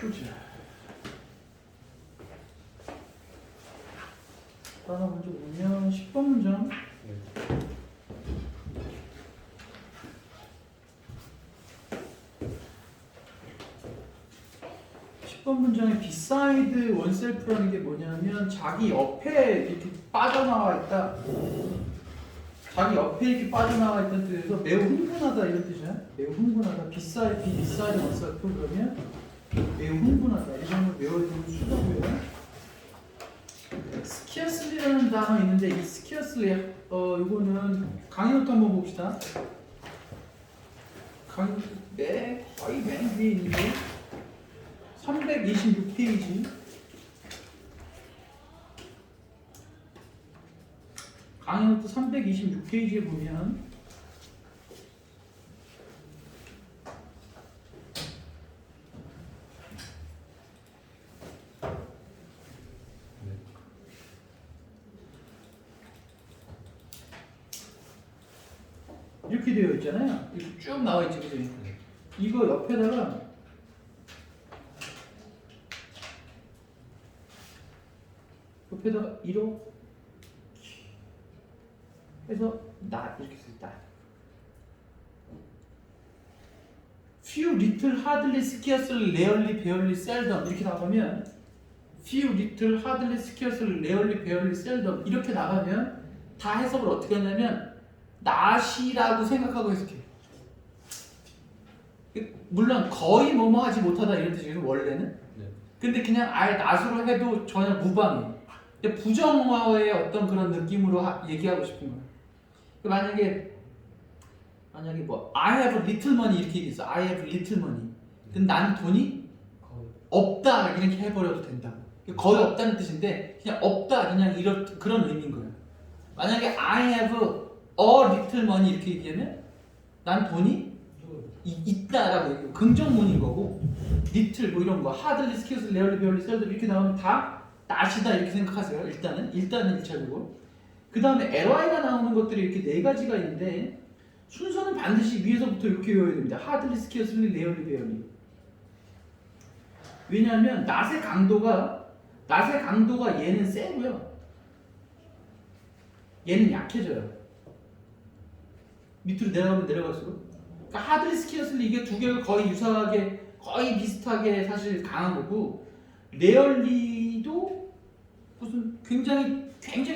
보자. 하나 먼저 보면 10번 문장. 번 문장에 beside oneself라는 게 뭐냐면 자기 옆에 이렇게 빠져나와 있다. 자기 옆에 이렇게 빠져나와 있다는 뜻에서 매우 흥분하다 이런 뜻이야. 매우 흥분하다. beside oneself 그러면 매우 흥분하다. 이 정도 외워야 되는 수고고요. scarcely라는 단어 있는데 이 scarcely 이거는 강의노트 한번 봅시다. 거의 맨 위에 있는데 326페이지 강의노트 326페이지에 보면 이렇게 되어 있잖아요. 이렇게 쭉 나와 있지, 그죠? 이거 옆에다가 이렇게 해서 not 이렇게 쓰 not. few, little, hardly, scarcely, rarely, barely, seldom 이렇게 나가면 few, little, hardly, scarcely, rarely, barely, seldom 이렇게 나가면 다 해석을 어떻게 하냐면 not이라고 생각하고 해석해. 물론 거의 뭐뭐 하지 못하다 이런 뜻이거든요 원래는. 근데 그냥 아예 not으로 해도 전혀 무방해. 부정어의 어떤 그런 느낌으로 얘기하고 싶은 거야. 만약에 뭐 I have little money 이렇게 얘기했어. I have little money. 근데 나는 돈이 없다 이렇게 해버려도 된다. 거의 없다는 뜻인데 그냥 없다 그냥 이런 그런 의미인 거야. 만약에 I have a little money 이렇게 얘기하면 난 돈이 있다라고 얘기해. 긍정문인 거고 little 뭐 이런 거 hardly, scarcely, rarely, barely, seldom 이렇게 나오면 다 낫이다 이렇게 생각하세요. 일단은 1차적으로. 그 다음에 ly가 나오는 것들이 이렇게 네 가지가 있는데 순서는 반드시 위에서부터 이렇게 외워야 됩니다. hardly, scarcely, rarely, barely. 왜냐하면 낫의 강도가 얘는 세고요. 얘는 약해져요. 밑으로 내려가면 내려갈수록. 그러니까 hardly, scarcely 이게 두 개가 거의 유사하게 거의 비슷하게 사실 강한 거고 rarely도 무슨 굉장히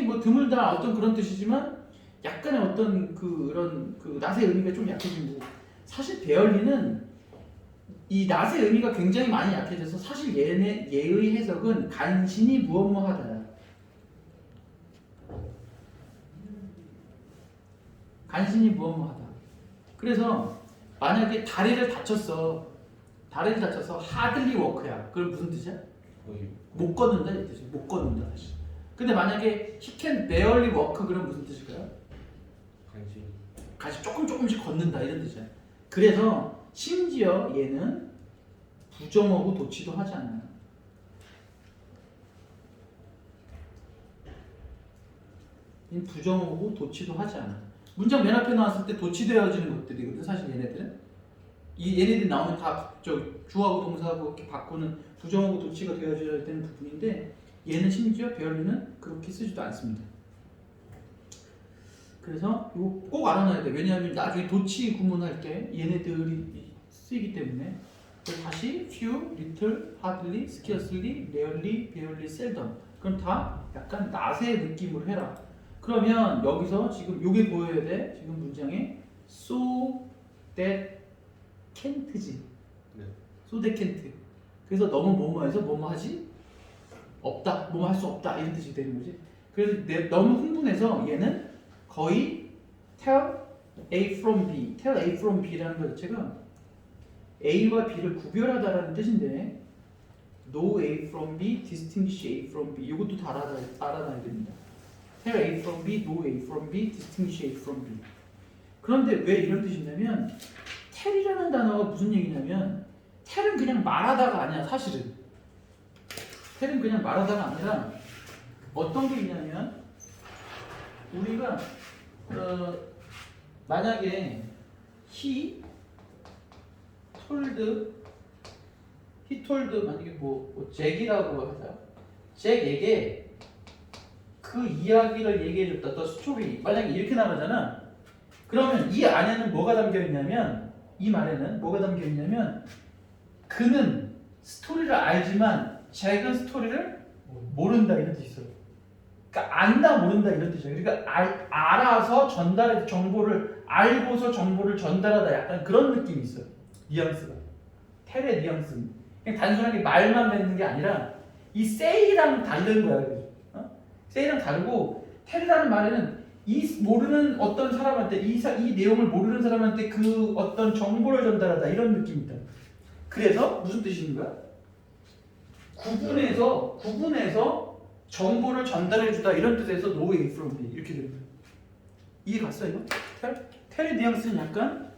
뭐 드물다 어떤 그런 뜻이지만 약간의 어떤 그런 낫의 의미가 좀 약해진 거고 사실 베얼리는 이 낫의 의미가 굉장히 많이 약해져서 사실 얘의 해석은 간신히 무엇뭐하다. 간신히 무엇뭐하다. 그래서 만약에 다리를 다쳤어 hardly walk야. 그럼 무슨 뜻이야? 못 걷는다 이 뜻이야. 못 걷는다 사실. 근데 만약에 he can barely walk 그럼 무슨 뜻일까요? 간신히 조금씩 걷는다 이런 뜻이야. 그래서 심지어 얘는 부정어고 도치도 하지 않아요. 얘는 부정어고 도치도 하지 않아. 문장 맨 앞에 나왔을 때 도치되어지는 것들이거든 사실 얘네들은. 얘네들이 나오면 다 주어하고 동사하고 이렇게 바꾸는 부정어고 도치가 되어져야 되는 부분인데 얘는 심지어 베얼리는 그렇게 쓰지도 않습니다. 그래서 이거 꼭 알아놔야 돼. 왜냐하면 나중에 도치 구문할 때 얘네들이 쓰이기 때문에. 다시 few, little, hardly, scarcely, rarely, barely, seldom. 그럼 다 약간 낫의 느낌으로 해라. 그러면 여기서 지금 요게 보여야 돼. 지금 문장에 so that can't지. so that can't. 그래서 너무 뭐뭐해서 뭐뭐하지? 없다. 뭐뭐 할 수 없다. 이런 뜻이 되는 거지. 그래서 너무 흥분해서 얘는 거의 tell A from B. tell A from B라는 것 자체가 A와 B를 구별하다라는 뜻인데 know A from B, distinguish A from B 이것도 다 알아놔야 됩니다. tell A from B, know A from B, distinguish A from B. 그런데 왜 이런 뜻이 있냐면 tell이라는 단어가 무슨 얘기냐면 tell은 그냥 말하다가 아니야 사실은. tell은 그냥 말하다가 아니라 어떤 게 있냐면 우리가 만약에 he told he told 만약에 잭이라고 하자. 잭에게 그 이야기를 얘기해줬다. 더 스토리. 만약에 이렇게 나가잖아. 그러면 이 안에는 뭐가 담겨 있냐면 이 말에는 뭐가 담겨 있냐면 그는 스토리를 알지만 잭은 스토리를 모른다 이런 뜻이 있어. 그러니까 안다 모른다 이런 뜻이야. 그러니까 알아서 전달해 정보를 알고서 정보를 전달하다 약간 그런 느낌이 있어요. 뉘앙스가. 텔의 뉘앙스. 그냥 단순하게 말만 뱉는 게 아니라 이 say랑 다른 거야. say랑 다르고 텔이라는 말에는 이 모르는 어떤 사람한테 이 내용을 모르는 사람한테 그 어떤 정보를 전달하다 이런 느낌이 있다. 그래서 무슨 뜻이 있는 거야? 구분해서 정보를 전달해주다 이런 뜻에서 know it from me 이렇게 되는 거야. 이해 갔어 이거? 텔의 뉘앙스는 약간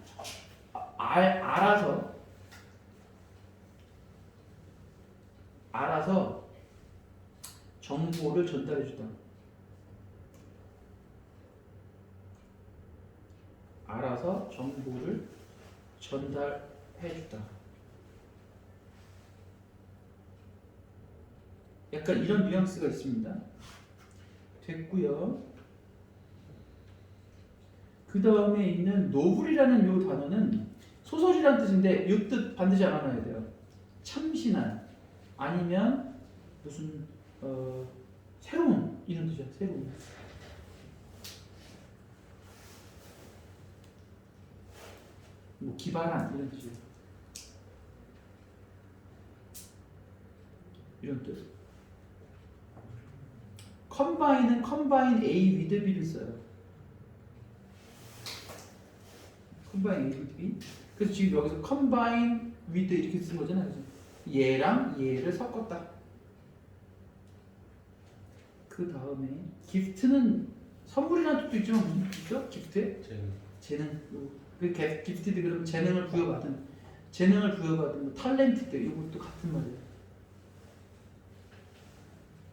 알아서 정보를 전달해주다. 알아서 정보를 전달해주다. 약간 이런 뉘앙스가 있습니다. 됐고요. 그 다음에 있는 노블이라는 요 단어는 소설이라는 뜻인데 이 뜻 반드시 알아놔야 돼요. 참신한 아니면 무슨 새로운 이런 뜻이야. 새로운. 뭐 기발한 이런 뜻이에요. 이런 뜻. 컴바인은 combine A with B를 써요. combine A with B. 그래서 지금 여기서 combine with 이렇게 쓴 거잖아요. 그래서 얘랑 얘를 섞었다. 그 다음에 gift는 선물이라는 뜻도 있지만 무슨 뜻이죠? gift에? 재능. 그 gifted 그러면 재능을 부여받은 뭐 talented 이것도 같은 말이에요.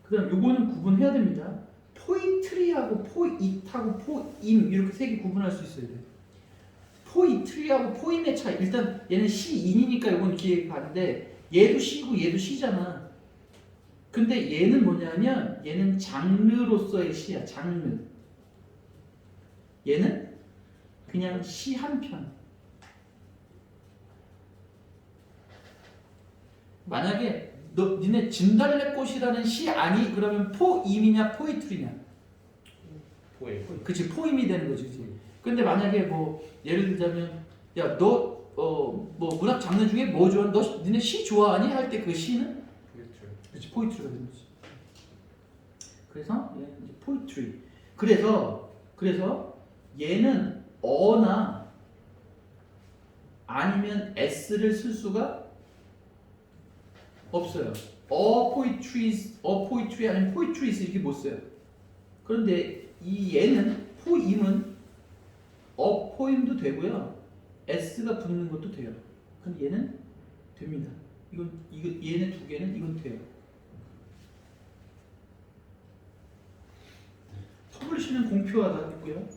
그다음 요거는 구분해야 됩니다. 포이트리하고 포잇하고 포임 이렇게 세 개 구분할 수 있어야 돼요. 포이트리하고 포임의 차이. 일단 얘는 시인이니까 요건 기회가 가는데 얘도 시고 얘도 시잖아. 근데 얘는 뭐냐면 얘는 장르로서의 시야. 장르. 얘는 그냥 시 한 편. 만약에 니네 진달래꽃이라는 시 아니? 그러면 포임이냐 포이트리냐? 포임. 그치 포임이 되는 거지. 그치? 근데 만약에 뭐 예를 들자면 야 너 뭐 문학 장르 중에 뭐 좋아? 너 니네 시 좋아하니? 할 때 그 시는 그치 포이트리가 되는 거지. 그래서 얘는 이제 포이트리. 그래서 얘는 어나 아니면 s를 쓸 수가 없어요. poetry 아니면 poetries 이렇게 못 써요. 그런데 이 얘는 포임은 poem도 되고요. s가 붙는 것도 돼요. 근데 얘는 됩니다. 얘네 두 개는 이건 돼요. 퍼블리시는 공표하다 있고요.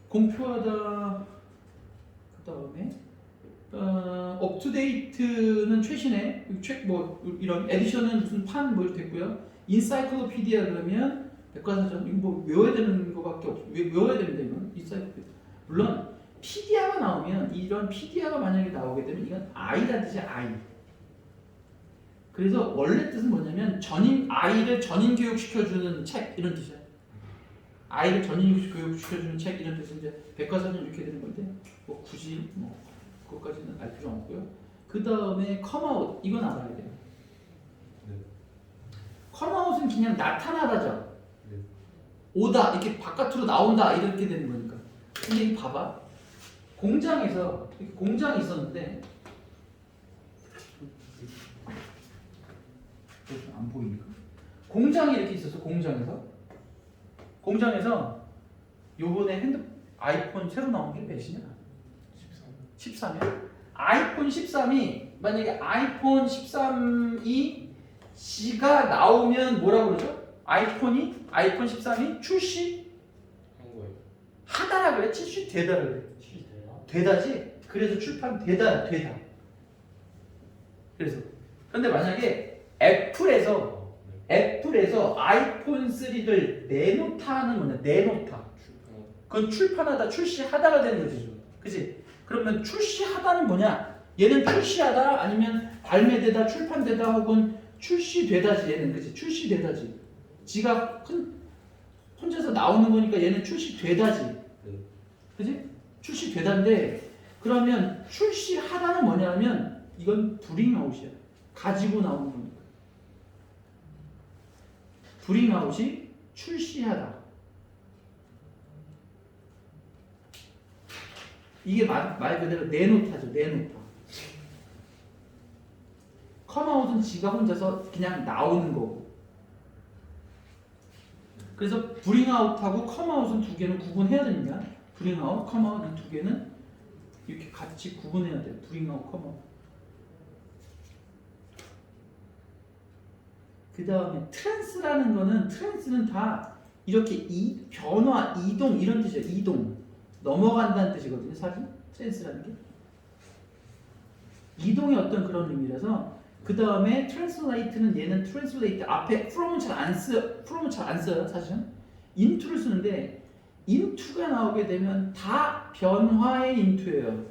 공표하다 그 다음에 업투데이트는 최신의 뭐 이런 에디션은 무슨 판 뭐 이렇게 됐고요. 인사이클로피디아 그러면 백과사전 이거 뭐 외워야 되는 거밖에 없어. 외워야 됩니다. 이건 인사이클로피디아. 물론 피디아가 나오면 이런 피디아가 만약에 나오게 되면 이건 아이라는 뜻이 아이. 그래서 원래 뜻은 뭐냐면 아이를 전인 교육시켜주는 책 이런 뜻이야. 아이를 전인 교육시켜주는 책 이런 뜻은 이제 백과사전 이렇게 되는 건데 뭐 굳이 뭐 그것까지는 알 필요 없고요. 그 다음에 컴아웃 이건 알아야 돼요. 컴아웃은 그냥 나타나다죠. 오다 이렇게 바깥으로 나온다 이렇게 되는 거니까. 근데 이 봐봐. 공장에서 이렇게 공장이 있었는데 안 보이니까. 공장이 이렇게 있었어. 공장에서 요번에 아이폰 새로 나온 게 몇이냐? 13이요? 아이폰 13이 만약에 아이폰 13이 G가 나오면 뭐라고 그러죠? 아이폰 13이 출시하다라 그래? 출시되다라 그래? 되다지? 그래서 출판되다. 그래서 근데 만약에 애플에서 아이폰 3를 내놓다는 뭐냐? 내놓다. 그건 출판하다, 출시하다가 되는 거지. 그지? 그러면 출시하다는 뭐냐? 얘는 출시하다 아니면 발매되다, 출판되다 혹은 출시되다지 얘는. 그지? 출시되다지. 지가 혼자서 나오는 거니까 얘는 출시되다지. 그지? 출시되다인데 그러면 출시하다는 뭐냐면 이건 브링아웃이야. 가지고 나오는 거니까. 브링아웃이 출시하다. 이게 말 그대로 내놓다죠. 내놓다. 컴아웃은 지가 혼자서 그냥 나오는 거고. 그래서 브링아웃하고 컴아웃은 두 개는 구분해야 됩니다. 브링아웃, 컴아웃 이 두 개는 이렇게 같이 구분해야 돼요. 브링아웃, 컴아웃. 그 다음에 트랜스라는 거는 트랜스는 다 이렇게 변화, 이동 이런 뜻이에요. 이동, 넘어간다는 뜻이거든요. 사실 트랜스라는 게 이동의 어떤 그런 의미라서. 그 다음에 트랜슬레이트는 얘는 트랜슬레이트 앞에 from은 잘 안 써요. 사실은 into를 쓰는데 into가 나오게 되면 다 변화의 into예요.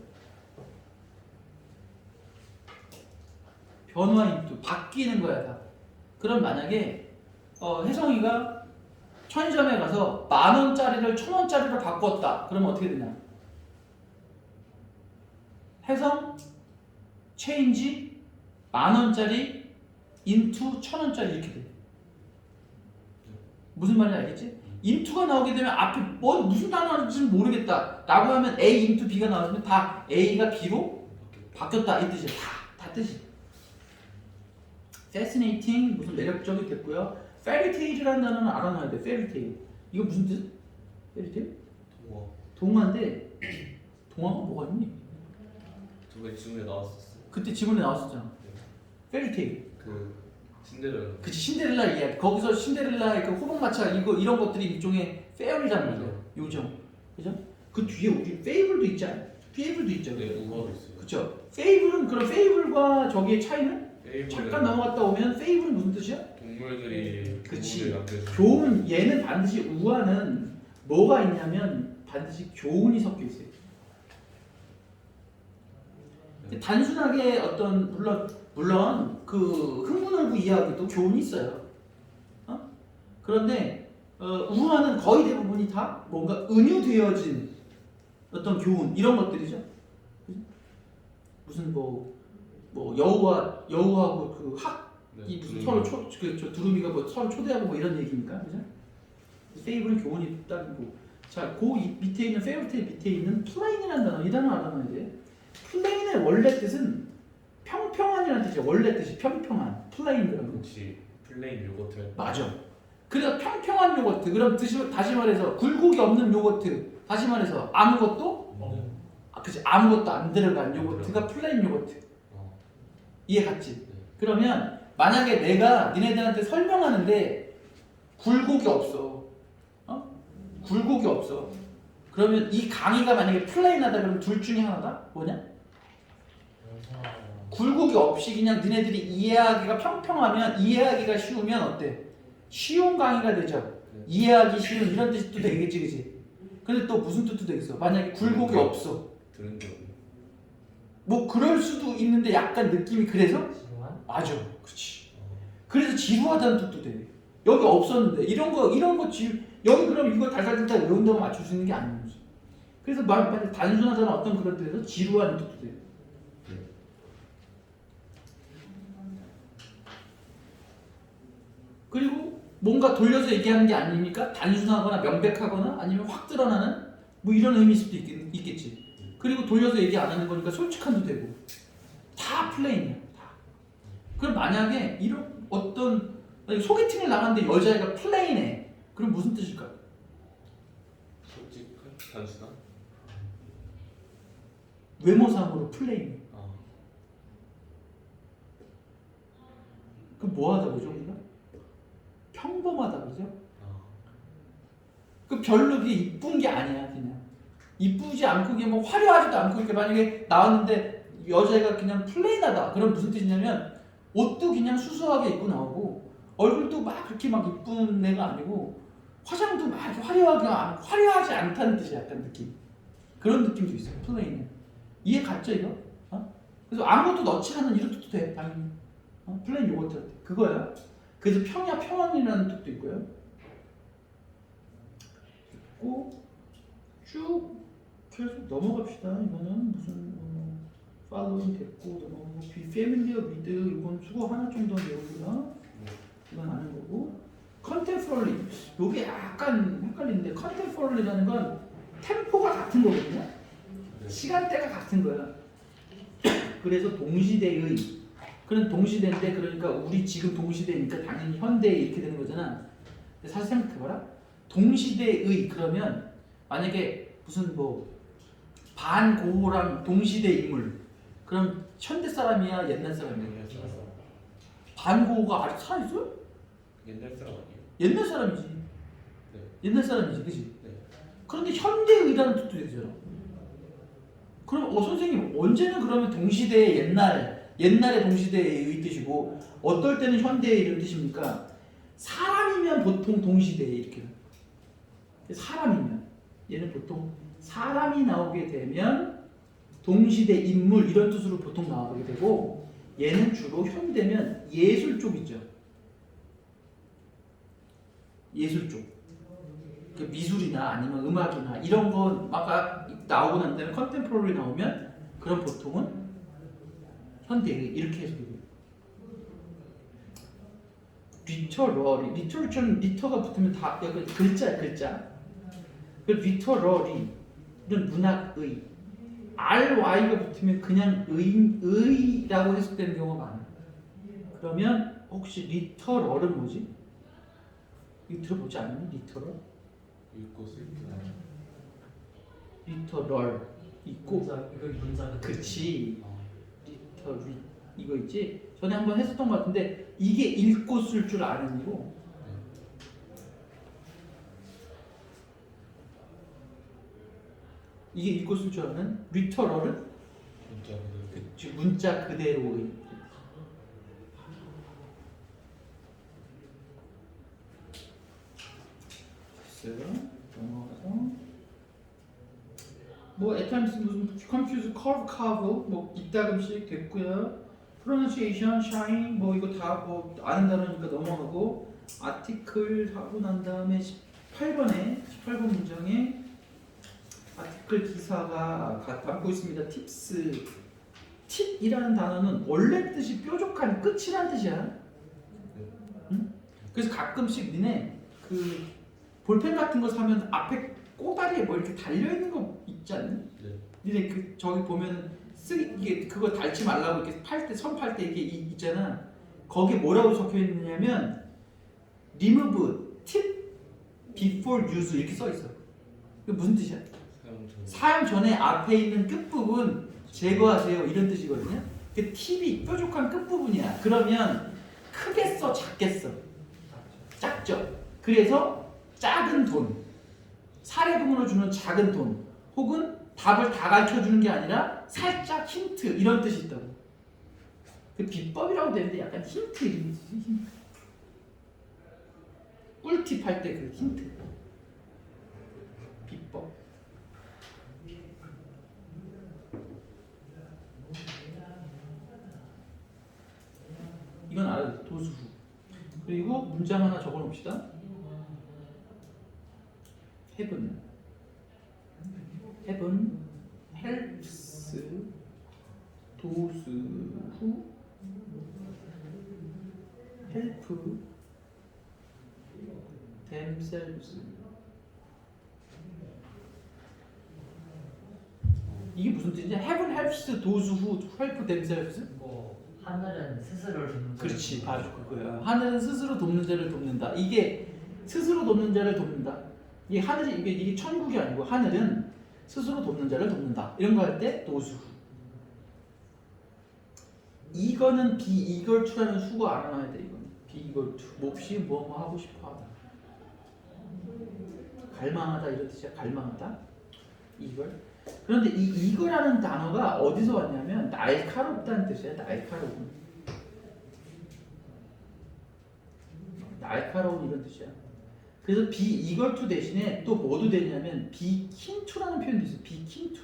변화 into 바뀌는 거야 다. 그럼 만약에 혜성이가 편의점에 가서 10,000원짜리를 1,000원짜리로 바꿨다. 그러면 어떻게 되냐? 혜성 체인지 10,000원짜리 into 1,000원짜리 이렇게 돼. 무슨 말인지 알겠지? into가 나오게 되면 앞에 무슨 단어인지 모르겠다 라고 하면 A into B가 나오면 다 A가 B로 바뀌었다 이 뜻이야. 다 뜻이. fascinating 무슨 매력적이 됐고요. fairytale이라는 단어는 알아놔야 돼. fairytale 이거 무슨 뜻? fairytale? 동화인데 동화가 뭐가 있니? 저번에 지문에 나왔었어. 그때 지문에 나왔었잖아. fairytale 그 신데렐라. 그치, 신데렐라 이야기. 거기서 신데렐라의 그 호박마차 이런 것들이 일종의 페어리란 말이야. 요정. 그죠? 그 뒤에 우리 페이블도 있지 않아? 페이블도 있죠. 네, 우화도 있어요. 그쵸? 페이블은 그런 페이블과 저기의 차이는? 페이블은 잠깐 넘어갔다 오면 페이블은 무슨 뜻이야? 동물들이 그치. 만들어서 교훈. 얘는 반드시 우화는 뭐가 있냐면 반드시 교훈이 섞여 있어요. 단순하게 어떤 물론 그 흥분하고 이야기도 교훈이 있어요. 그런데 우화는 거의 대부분이 다 뭔가 은유되어진 어떤 교훈 이런 것들이죠. 무슨 뭐 여우하고 그 이 무슨 서로 저 두루미가 뭐 서로 초대하고 뭐 이런 얘기니까, 그죠? 페이블은 교훈이 있다고. 자, 그 밑에 있는 페어테일 밑에 있는 플레인이라는 단어, 이 단어 알아놔야 돼. 플레인의 원래 뜻은 평평한이라는 뜻이에요. 원래 뜻이 평평한, 플레인 그런 거. 혹시 플레인 요거트 맞아. 그래서 평평한 요거트. 그럼 다시 말해서 굴곡이 없는 요거트. 다시 말해서 아무것도 그치, 아무것도 안 들어간 요거트가 플레인 요거트. 이해 갔지? 그러면 만약에 내가 니네들한테 설명하는데 굴곡이 없어. 굴곡이 없어. 그러면 이 강의가 만약에 플레인하다 그러면 둘 중에 하나다? 뭐냐? 굴곡이 없이 그냥 니네들이 이해하기가 평평하면, 이해하기가 쉬우면 어때? 쉬운 강의가 되죠. 이해하기 쉬운 이런 뜻도 되겠지, 그치? 근데 또 무슨 뜻도 되겠어? 만약에 굴곡이 없어. 들은 적 뭐 그럴 수도 있는데 약간 느낌이 그래서? 맞아, 그렇지. 그래서 지루하다는 뜻도 돼. 여기 없었는데 이런 거 여기 그럼 이거 달달달달 외운다고 맞출 수 있는 게 아닌 거지. 그래서 만약 단순하다는 어떤 그런 뜻에서 지루하는 뜻도 돼. 그리고 뭔가 돌려서 얘기하는 게 아닙니까? 단순하거나 명백하거나 아니면 확 드러나는 뭐 이런 의미일 수도 있겠지. 그리고 돌려서 얘기 안 하는 거니까 솔직함도 되고. 다 플레인이야. 다. 그럼 만약에 이런 어떤 소개팅을 나갔는데 여자애가 플레인해. 그럼 무슨 뜻일까? 솔직한? 단순한? 외모상으로 플레인. 그럼 뭐하다 그죠? 우리가? 평범하다 그죠? 그 별로 그게 이쁜 게 아니야. 그냥 이쁘지 않고 그게 뭐 화려하지도 않고 이렇게 만약에 나왔는데 여자애가 그냥 플레인하다. 그럼 무슨 뜻이냐면 옷도 그냥 수수하게 입고 나오고 얼굴도 막 그렇게 막 이쁜 애가 아니고 화장도 막 이렇게 화려하지 않다는 뜻이야. 약간 느낌. 그런 느낌도 있어요. 플레인은. 이해 갔죠 이거? 어? 그래서 아무것도 넣지 않은 이런 뜻도 돼. 당연히. 플레인 요거트 할 때. 그거야. 그래서 평야 평원이라는 뜻도 있고요. 있고 쭉 계속 넘어갑시다. 이거는 무슨 following 됐고 넘어가고 be familiar with 이건 수거 하나 정도 외우고요. 이건 아는 거고 contemporary 요게 약간 헷갈리는데 contemporary라는 건 템포가 같은 거거든요. 네. 시간대가 같은 거야. 그래서 동시대의 그런 동시대인데 그러니까 우리 지금 동시대니까 당연히 현대에 이렇게 되는 거잖아. 근데 사실 생각해봐라. 동시대의 그러면 만약에 무슨 뭐 반고랑 동시대 인물 그럼 현대 사람이야 옛날 사람이야? 옛날 사람. 반고가 아직 살아있어? 옛날 사람 아니에요? 옛날 사람이지. 네. 옛날 사람이지, 그지? 네. 그런데 현대의라는 뜻도 되잖아. 그럼 선생님 언제는 그러면 동시대의 옛날의 동시대의 뜻이고 어떨 때는 현대의 이런 뜻입니까? 사람이면 보통 동시대에 이렇게 사람이면 얘는 보통 사람이 나오게 되면 동시대 인물 이런 뜻으로 보통 나오게 되고 얘는 주로 현대면 예술 쪽이죠. 예술 쪽. 그 미술이나 아니면 음악이나 이런 거 아까 나오고 난 다음에 컨템포러리 나오면 그럼 보통은 현대의 이렇게 해석이 돼요. 리터러리 리터처럼 리터가 붙으면 다 약간 글자야 글자. 그 리터러리 이런 문학의 RY가 붙으면 그냥 의라고 해석되는 경우가 많아요. 그러면 혹시 리터럴은 뭐지? 이거 들어보지 않았니? 리터럴? 읽고 쓸기. 리터럴 있고 이거 문자 그치 리터리 이거 있지? 전에 한번 했었던 것 같은데 이게 읽고 쓸 줄 아는 이고 이게 읽고 쓸 줄 아는 리터럴은 문자 그대로. 그치, 문자 그대로의 됐어요. 넘어가서 뭐 at times 무슨 confuse curve carve 뭐 이따금씩 됐고요. pronunciation, shine 뭐 이거 다 뭐 아는 단어니까 넘어가고 article 하고 난 다음에 18번 문장에 아티클 기사가 담고 있습니다. 팁스 팁이라는 단어는 원래 뜻이 뾰족한 끝이란 뜻이야. 응? 그래서 가끔씩 니네 그 볼펜 같은 거 사면 앞에 꼬다리에 뭐 이렇게 달려 있는 거 있지 않니? 네. 니네 그 저기 보면은 이게 그거 달지 말라고 이렇게 팔 때 선 팔 때 이게 있잖아. 거기 뭐라고 적혀 있느냐면 remove tip before use 이렇게 써 있어. 그 무슨 뜻이야? 사용 전에 앞에 있는 끝부분 제거하세요 이런 뜻이거든요. 그 팁이 뾰족한 끝부분이야. 그러면 크게 써 작게 써? 작죠. 그래서 작은 돈 사례금으로 주는 작은 돈 혹은 답을 다 가르쳐주는 게 아니라 살짝 힌트 이런 뜻이 있다고. 그 비법이라고 되는데 약간 힌트 이런 뜻이 힌트. 꿀팁 할 때 그 힌트 비법. 이건 알아요. 도수후. 그리고 문장 하나 적어 놓읍시다. heaven helps those who help themselves. 이게 무슨 뜻이냐? heaven helps those who help themselves. 뭐 하늘은 스스로를 돕는 그렇지, 바로 그거야. 하늘은 스스로 돕는 자를 돕는다. 이게 스스로 돕는 자를 돕는다. 이게 하늘이 이게 천국이 아니고 하늘은 스스로 돕는 자를 돕는다. 이런 거 할 때 도수. 이거는 be eager to라는 수거 알아놔야 돼. 이거는 be eager to. 몹시 뭐 하고 싶어하다. 갈망하다 이런 뜻이야. 갈망하다. eager. 그런데 이 eager라는 단어가 어디서 왔냐면 날카롭다는 뜻이야. 날카로운. 날카로운 이런 뜻이야. 그래서 be equal to 대신에 또 뭐도 되냐면 be keen to라는 표현도 있어. be keen to.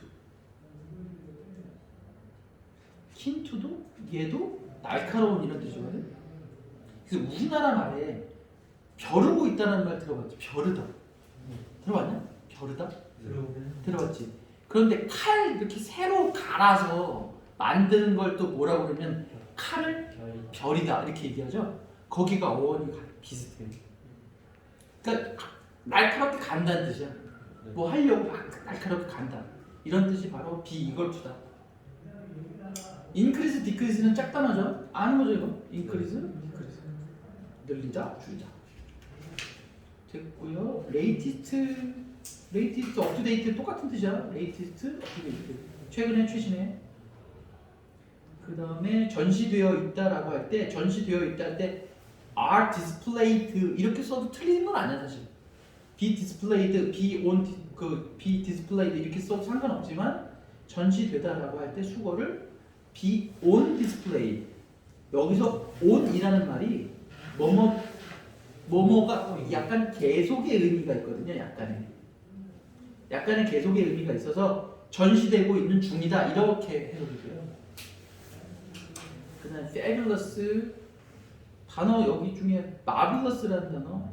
keen to도 얘도 날카로운 이런 뜻이거든. 그래서 우리나라 말에 벼르고 있다는 말 들어봤지? 벼르다. 들어봤냐? 벼르다? 들어봤지? 그런데 칼 이렇게 새로 갈아서 만드는 걸 또 뭐라고 그러면 칼을 별이다 이렇게 얘기하죠. 거기가 어원이 비슷해요. 그러니까 날카롭게 간다는 뜻이야. 뭐 하려고 막 날카롭게 간다. 이런 뜻이 바로 be equal to다. increase, decrease는 짝단어죠. 아는 거죠 이거? increase, decrease. 늘리다, 줄이다. 됐고요. latest, up to date 똑같은 뜻이야. latest, up to date. 최근에, 최신에. 그 다음에 전시되어 있다라고 할 때, 전시되어 있다 할 때 are displayed 이렇게 써도 틀리는 건 아니야 사실. be displayed, be displayed 이렇게 써도 상관없지만 전시되다라고 할 때 수거를 be on display. 여기서 on이라는 말이 뭐뭐가 약간 계속의 의미가 있거든요. 약간의 계속의 의미가 있어서 전시되고 있는 중이다 이렇게 해석이 돼요. 그다음 fabulous 단어 여기 중에 marvelous라는 단어,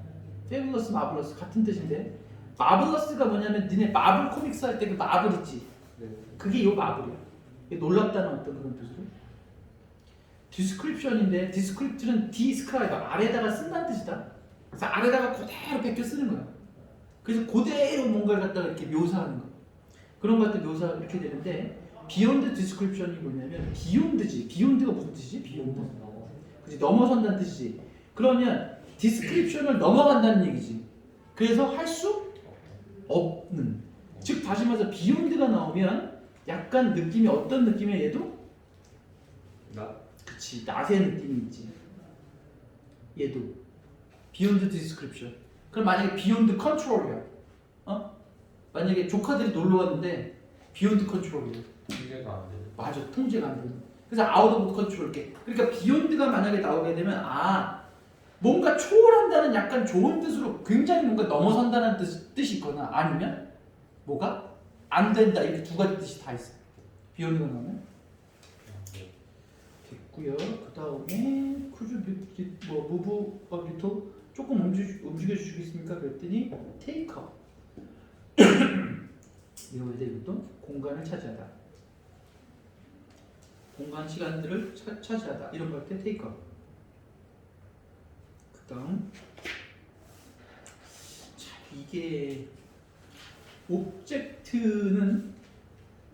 fabulous, marvelous 같은 뜻인데 marvelous가 뭐냐면 니네 마블 코믹스 할 때 그 마블 있지? 네. 그게 요 마블이야. 놀랍다는 어떤 그런 뜻으로. description인데 description은 describe 아래다가 쓴다는 뜻이다. 그래서 아래다가 그대로 베껴 쓰는 거야. 그래서 그대로 뭔가를 갖다가 이렇게 묘사하는 거. 그런 것들 묘사 이렇게 되는데 beyond description이 뭐냐면 beyond지. beyond가 무슨 뜻이지? beyond. 그치 넘어선다는 뜻이지. 그러면 description을 넘어간다는 얘기지. 그래서 할 수 없는. 즉 다시 말해서 beyond가 나오면 약간 느낌이 어떤 느낌이야 얘도? 그치 낫의 느낌이 있지. 얘도 beyond description. 그럼 만약에 beyond control이야. 만약에 조카들이 놀러 왔는데 beyond control이야. 통제가 안 되는. 맞아, 통제가 안 되는. 그래서 out of control 이렇게. 그러니까 beyond가 만약에 나오게 되면 뭔가 초월한다는 약간 좋은 뜻으로 굉장히 뭔가 넘어선다는 뜻이 있거나 아니면 뭐가 안 된다 이렇게 두 가지 뜻이 다 있어. beyond가 나오면. 됐고요. 그 다음에 쿠즈 무브 리토 조금 움직여 주시겠습니까? 그랬더니 take up. 이거에 대해 이것도 공간을 차지하다. 공간 시간들을 차지하다. 이런 걸 때 take up. 그 다음 자 이게 옵젝트는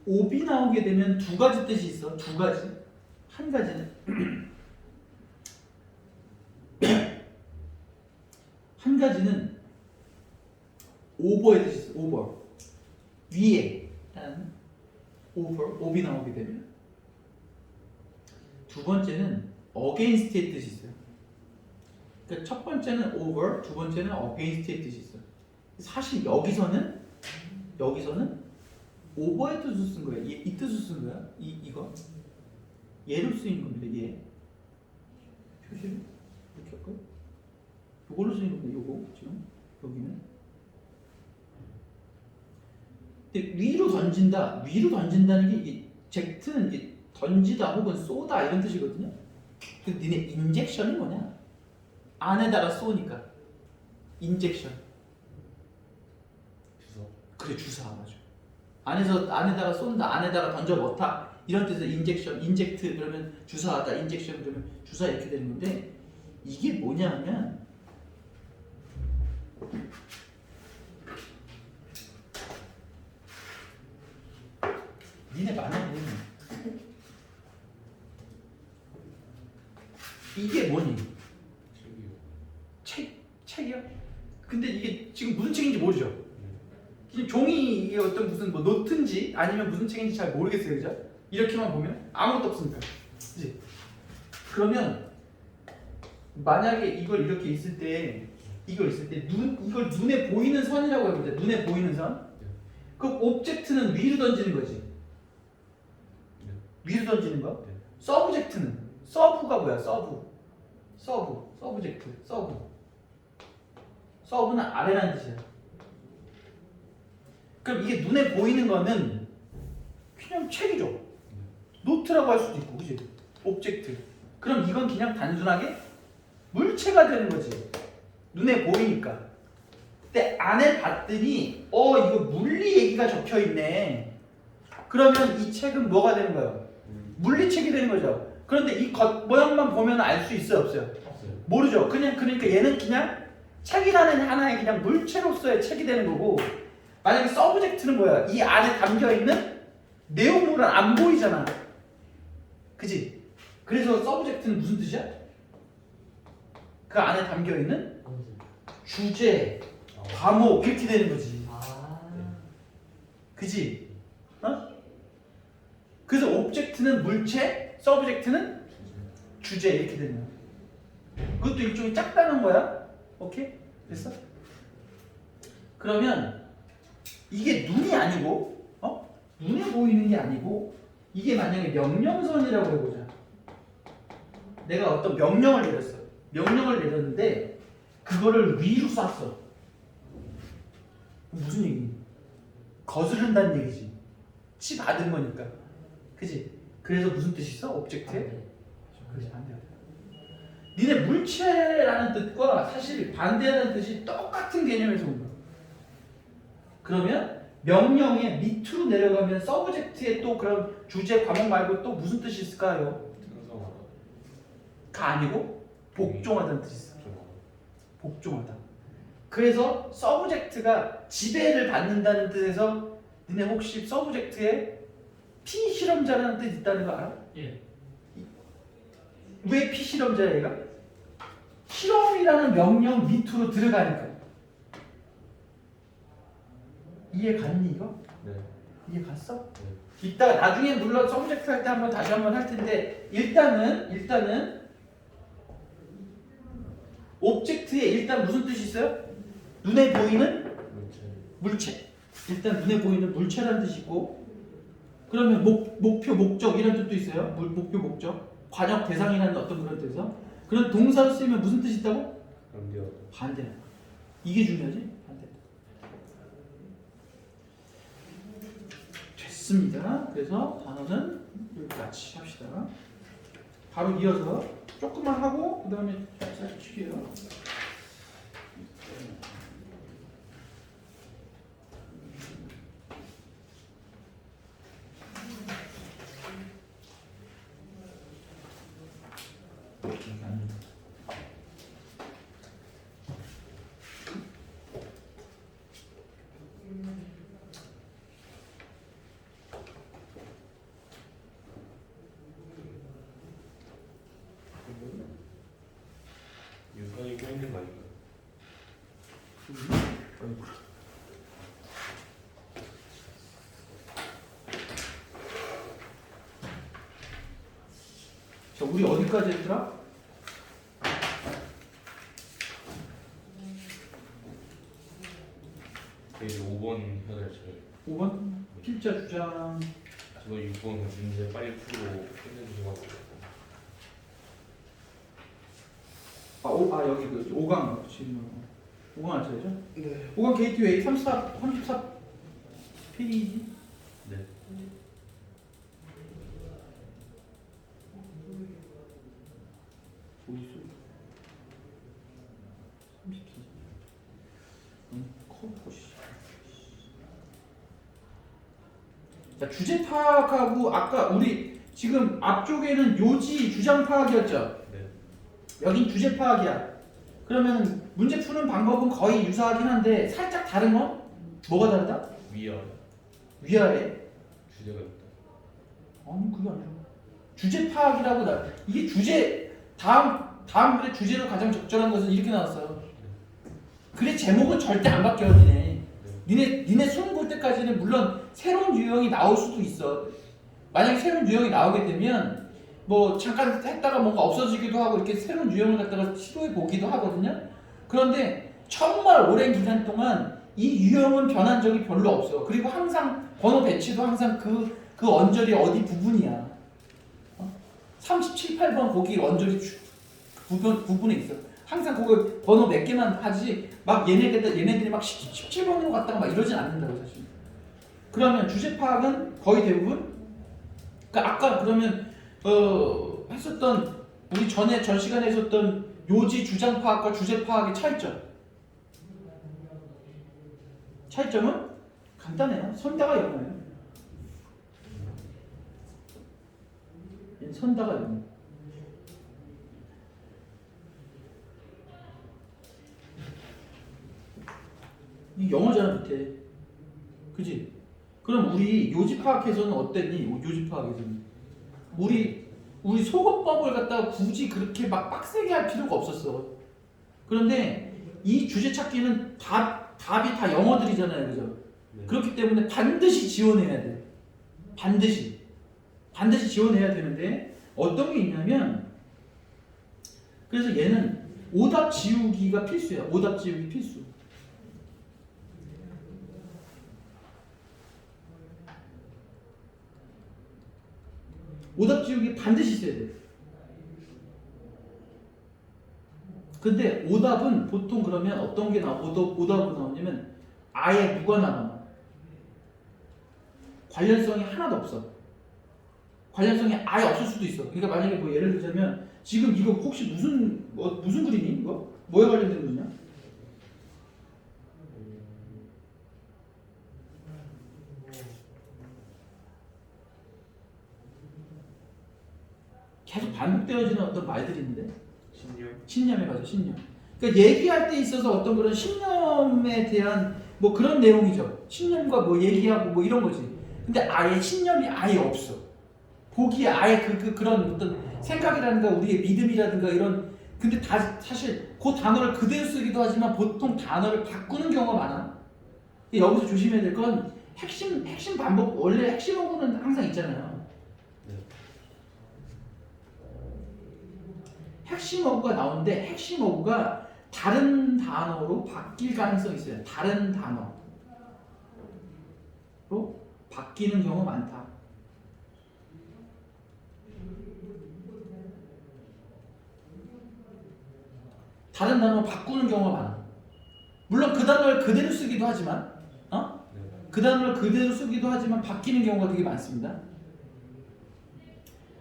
옵이 나오게 되면 두 가지 뜻이 있어. 두 가지. 한 가지는 한 가지는 오버의 뜻이 있어. 오버 위에 라는 오버 옵이 나오게 되면 두 번째는 against의 뜻이 있어요. 그러니까 첫 번째는 over, 두 번째는 against의 뜻이 있어. 사실 여기서는 over의 뜻을 쓴 거야. 이 뜻을 쓴 거야. 이거 얘로 쓰인 겁니다. 얘 표시를 이렇게 할까요? 요걸로 쓰인 겁니다. 요거 지금 여기는. 근데 위로 던진다는 게 이게 젝트는 이게 던지다 혹은 쏘다 이런 뜻이거든요. 근데 니네 인젝션이 뭐냐? 안에다가 쏘니까 인젝션. 주소. 그래 주사 맞아. 안에다가 쏜다, 안에다가 던져 넣다 이런 뜻에서 인젝션, 인젝트 그러면 주사하다, 인젝션 그러면 주사 이렇게 되는 건데 이게 뭐냐면 니네 만약에 이게 뭐니? 책이요? 근데 이게 지금 무슨 책인지 모르죠? 지금 종이 이게 어떤 무슨 뭐 노트인지 아니면 무슨 책인지 잘 모르겠어요, 그죠? 이렇게만 보면 아무것도 없습니다, 그지? 그러면 만약에 이걸 이렇게 있을 때 이걸 눈에 보이는 선이라고 해보자. 눈에 보이는 선. 그 옵젝트는 위로 던지는 거지. 위로 던지는 거. 서브젝트는 서브가 뭐야? 서브젝트. 서브. 서브는 아래라는 뜻이야. 그럼 이게 눈에 보이는 거는 그냥 책이죠. 노트라고 할 수도 있고, 그지? 오브젝트. 그럼 이건 그냥 단순하게 물체가 되는 거지. 눈에 보이니까. 근데 안에 봤더니 이거 물리 얘기가 적혀 있네. 그러면 이 책은 뭐가 되는 거예요? 물리책이 되는 거죠. 그런데 이 겉 모양만 보면 알 수 있어요, 없어요? 없어요. 모르죠. 그러니까 얘는 그냥 책이라는 하나의 그냥 물체로서의 책이 되는 거고, 만약에 서브젝트는 뭐야? 이 안에 담겨 있는 내용물은 안 보이잖아. 그지? 그래서 서브젝트는 무슨 뜻이야? 그 안에 담겨 있는 주제, 과목 이렇게 되는 거지. 그지? 그래서 오브젝트는 물체, 서브젝트는 주제 이렇게 되는 거야. 그것도 일종의 짝다는 거야. 오케이? 됐어? 그러면 이게 눈이 아니고, 눈에 보이는 게 아니고, 이게 만약에 명령선이라고 해보자. 내가 어떤 명령을 내렸어. 명령을 내렸는데 그거를 위로 쐈어. 무슨 얘기? 거스른다는 얘기지. 치 받은 거니까. 그지? 그래서 무슨 뜻이 있어? 오브젝트에? 그렇지, 반대야. 니네 물체라는 뜻과 사실 반대하는 뜻이 똑같은 개념에서 온 거야. 그러면 명령의 밑으로 내려가면 서브젝트에 또 그런 주제 과목 말고 또 무슨 뜻이 있을까요? 특성화다. 가 아니고 복종하다는 뜻이 있어. 복종하다. 그래서 서브젝트가 지배를 받는다는 뜻에서 니네 혹시 서브젝트에 피실험자라는 뜻이 있다는 거 알아? 예. 왜 피실험자야 얘가? 실험이라는 명령 밑으로 들어가니까. 이해 갔니 이거? 네. 이해 갔어? 네. 이따가 나중에 물론 서브젝트 할 때 한번 다시 한번 할 텐데 일단은 오브젝트에 일단 무슨 뜻이 있어요? 눈에 보이는 물체. 일단 눈에 보이는 물체라는 뜻이 있고, 그러면 목표 목적 이런 뜻도 있어요. 목표 목적. 관역 대상이라는 어떤 그런 뜻에서 그런 동사로 쓰이면 무슨 뜻이 있다고? 그런데요. 반대야. 이게 중요하지? 반대. 됐습니다. 그래서 단어는 여기까지 합시다. 바로 이어서 조금만 하고 그 다음에 살짝 칠게요. 유선이 껴있는 거 아닌가요? 자, 우리 어디까지 했더라? 이제 5번 해야 될 차례. 5번 필자 주장. 저 6번 문제 빨리 풀고 끝내주셔서. 여기 그 5강 지금 5강 안 쳐야죠? 네. 5강 게이트웨이 34 페이지. 네. 어디 있어? 34. 자, 주제 파악하고 아까 우리 지금 앞쪽에는 요지 주장 파악이었죠? 네. 여긴 주제 파악이야. 그러면 문제 푸는 방법은 거의 유사하긴 한데 살짝 다른 건? 뭐가 다르다? 위아래 위아래. 주제가 있다. 아니 그게 아니야. 주제 파악이라고 이게 주제 다음 글의 주제로 가장 적절한 것은 이렇게 나왔어요. 글의 제목은 절대 안 바뀌어 니네 수능 볼 때까지는 물론 새로운 유형이 나올 수도 있어. 만약에 새로운 유형이 나오게 되면 뭐 잠깐 했다가 뭔가 없어지기도 하고 이렇게 새로운 유형을 갖다가 시도해 보기도 하거든요. 그런데 정말 오랜 기간 동안 이 유형은 변한 적이 별로 없어. 그리고 항상 번호 배치도 항상 그 언저리 어디 부분이야. 37, 8번 거기 언저리 부분에 있어. 항상 그거 번호 몇 개만 하지 막 얘네들이 막 17번으로 갔다가 막 이러진 않는다고 사실. 그러면 주제 파악은 거의 대부분 그러니까 아까 그러면 했었던 우리 전 시간에 했었던 요지 주장 파악과 주제 파악의 차이점은 간단해요. 선다가 영어예요. 얘는 선다가 영어. 이 영어잖아 밑에. 그지? 그럼 우리 요지 파악에서는 어땠니? 요지 파악에서는 우리 소거법을 갖다가 굳이 그렇게 막 빡세게 할 필요가 없었어. 그런데 이 주제 찾기는 답이 다 영어들이잖아요, 그죠? 네. 그렇기 때문에 반드시 지원해야 돼. 반드시 지원해야 되는데 어떤 게 있냐면 그래서 얘는 오답 지우기가 필수야. 오답 지우기 필수. 오답 지우기 반드시 써야 돼. 근데 오답은 보통 그러면 어떤 게 오답으로 나오냐면 아예 무관하거나 관련성이 하나도 없어. 관련성이 아예 없을 수도 있어. 그러니까 만약에 뭐 예를 들자면 지금 이거 혹시 무슨 글이니? 이거? 뭐에 관련된 글이냐? 계속 반복되어지는 어떤 말들이 있는데 신념에 맞아 신념. 그러니까 얘기할 때 있어서 어떤 그런 신념에 대한 뭐 그런 내용이죠. 신념과 뭐 얘기하고 뭐 이런 거지. 근데 아예 신념이 아예 없어. 보기에 아예 그런 어떤 생각이라든가 우리의 믿음이라든가 이런 근데 사실 그 단어를 그대로 쓰기도 하지만 보통 단어를 바꾸는 경우가 많아. 여기서 조심해야 될 건 핵심 반복 원래 핵심 어구는 항상 있잖아요. 핵심 어구가 나오는데 핵심 어구가 다른 단어로 바뀔 가능성이 있어요. 다른 단어로 바뀌는 경우가 많다. 다른 단어로 바꾸는 경우가 많아. 물론 그 단어를 그대로 쓰기도 하지만 그 단어를 그대로 쓰기도 하지만 바뀌는 경우가 되게 많습니다.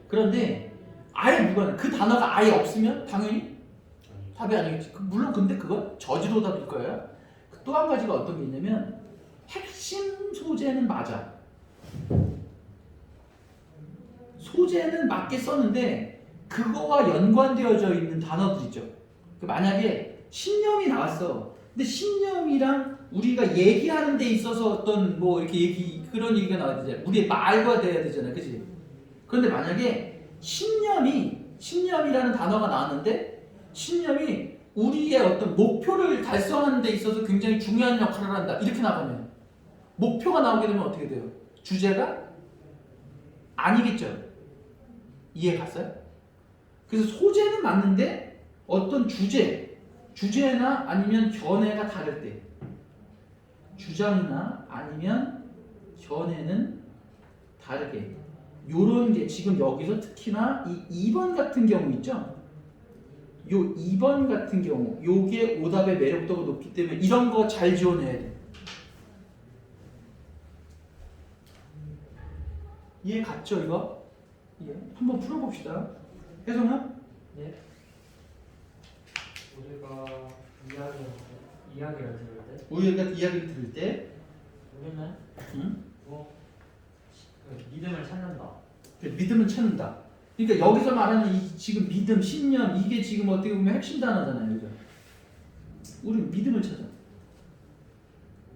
그런데 아예 무관해. 그 단어가 아예 없으면 당연히 답이 아니겠지. 물론 근데 그건 저지로 답일 거예요. 또 한 가지가 어떤 게 있냐면 핵심 소재는 맞아. 소재는 맞게 썼는데 그거와 연관되어져 있는 단어들 있죠. 만약에 신념이 나왔어. 근데 신념이랑 우리가 얘기하는 데 있어서 어떤 뭐 이렇게 그런 얘기가 나와야 되잖아. 우리의 말과 돼야 되잖아. 그치? 그런데 만약에 신념이라는 단어가 나왔는데 신념이 우리의 어떤 목표를 달성하는 데 있어서 굉장히 중요한 역할을 한다. 이렇게 나가면 목표가 나오게 되면 어떻게 돼요? 주제가 아니겠죠. 이해 갔어요? 그래서 소재는 맞는데 어떤 주제나 아니면 견해가 다를 때 주장이나 아니면 견해는 다르게 요런 게 지금 여기서 특히나 이 2번 같은 경우 있죠? 요 2번 같은 경우 요게 오답의 매력도가 높기 때문에 이런 거 잘 지원해야 돼. 이해 갔죠 이거? 예. 한번 풀어봅시다. 혜성아? 예. 우리가 이야기를 들을 때 우리가 이야기를 들을 때 우리는 응? 믿음을 찾는다. 믿음을 찾는다. 그러니까 여기서 말하는 이 지금 믿음, 신념 이게 지금 어떻게 보면 핵심 단어잖아요. 그죠? 우리는 믿음을 찾아.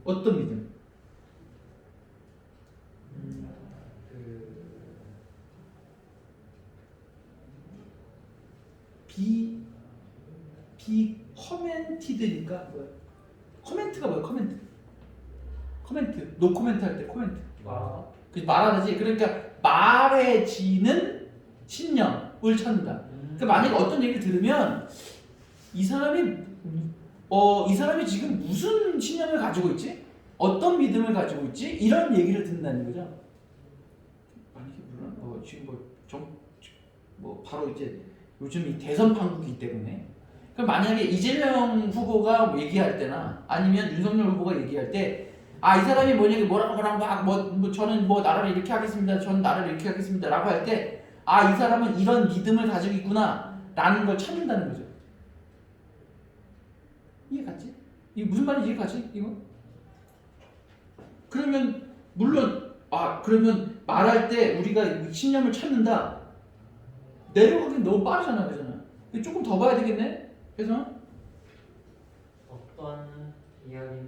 어떤 믿음? 커멘티드니까 뭐야? 커멘트가 뭐야? 커멘트. 노 코멘트 할 때 코멘트. 말하듯이 그러니까 말해지는 신념을 찾는다. 그러니까 만약에 어떤 얘기를 들으면 이 사람이 지금 무슨 신념을 가지고 있지? 어떤 믿음을 가지고 있지? 이런 얘기를 듣는다는 거죠. 만약에 물론 지금 바로 이제 요즘 이 대선 판국이기 때문에 그럼 만약에 이재명 후보가 얘기할 때나 아니면 윤석열 후보가 얘기할 때 아 이 사람이 뭐라고 막 저는 뭐 나라를 이렇게 하겠습니다. 저는 나라를 이렇게 하겠습니다라고 할 때 아 이 사람은 이런 믿음을 가지고 있구나라는 걸 찾는다는 거죠. 이해 갔지? 이게 무슨 말인지 이해 가지? 이거? 그러면 물론 그러면 말할 때 우리가 신념을 찾는다. 내려가긴 너무 빠르잖아, 그잖아. 조금 더 봐야 되겠네. 그래서 어떤 이야기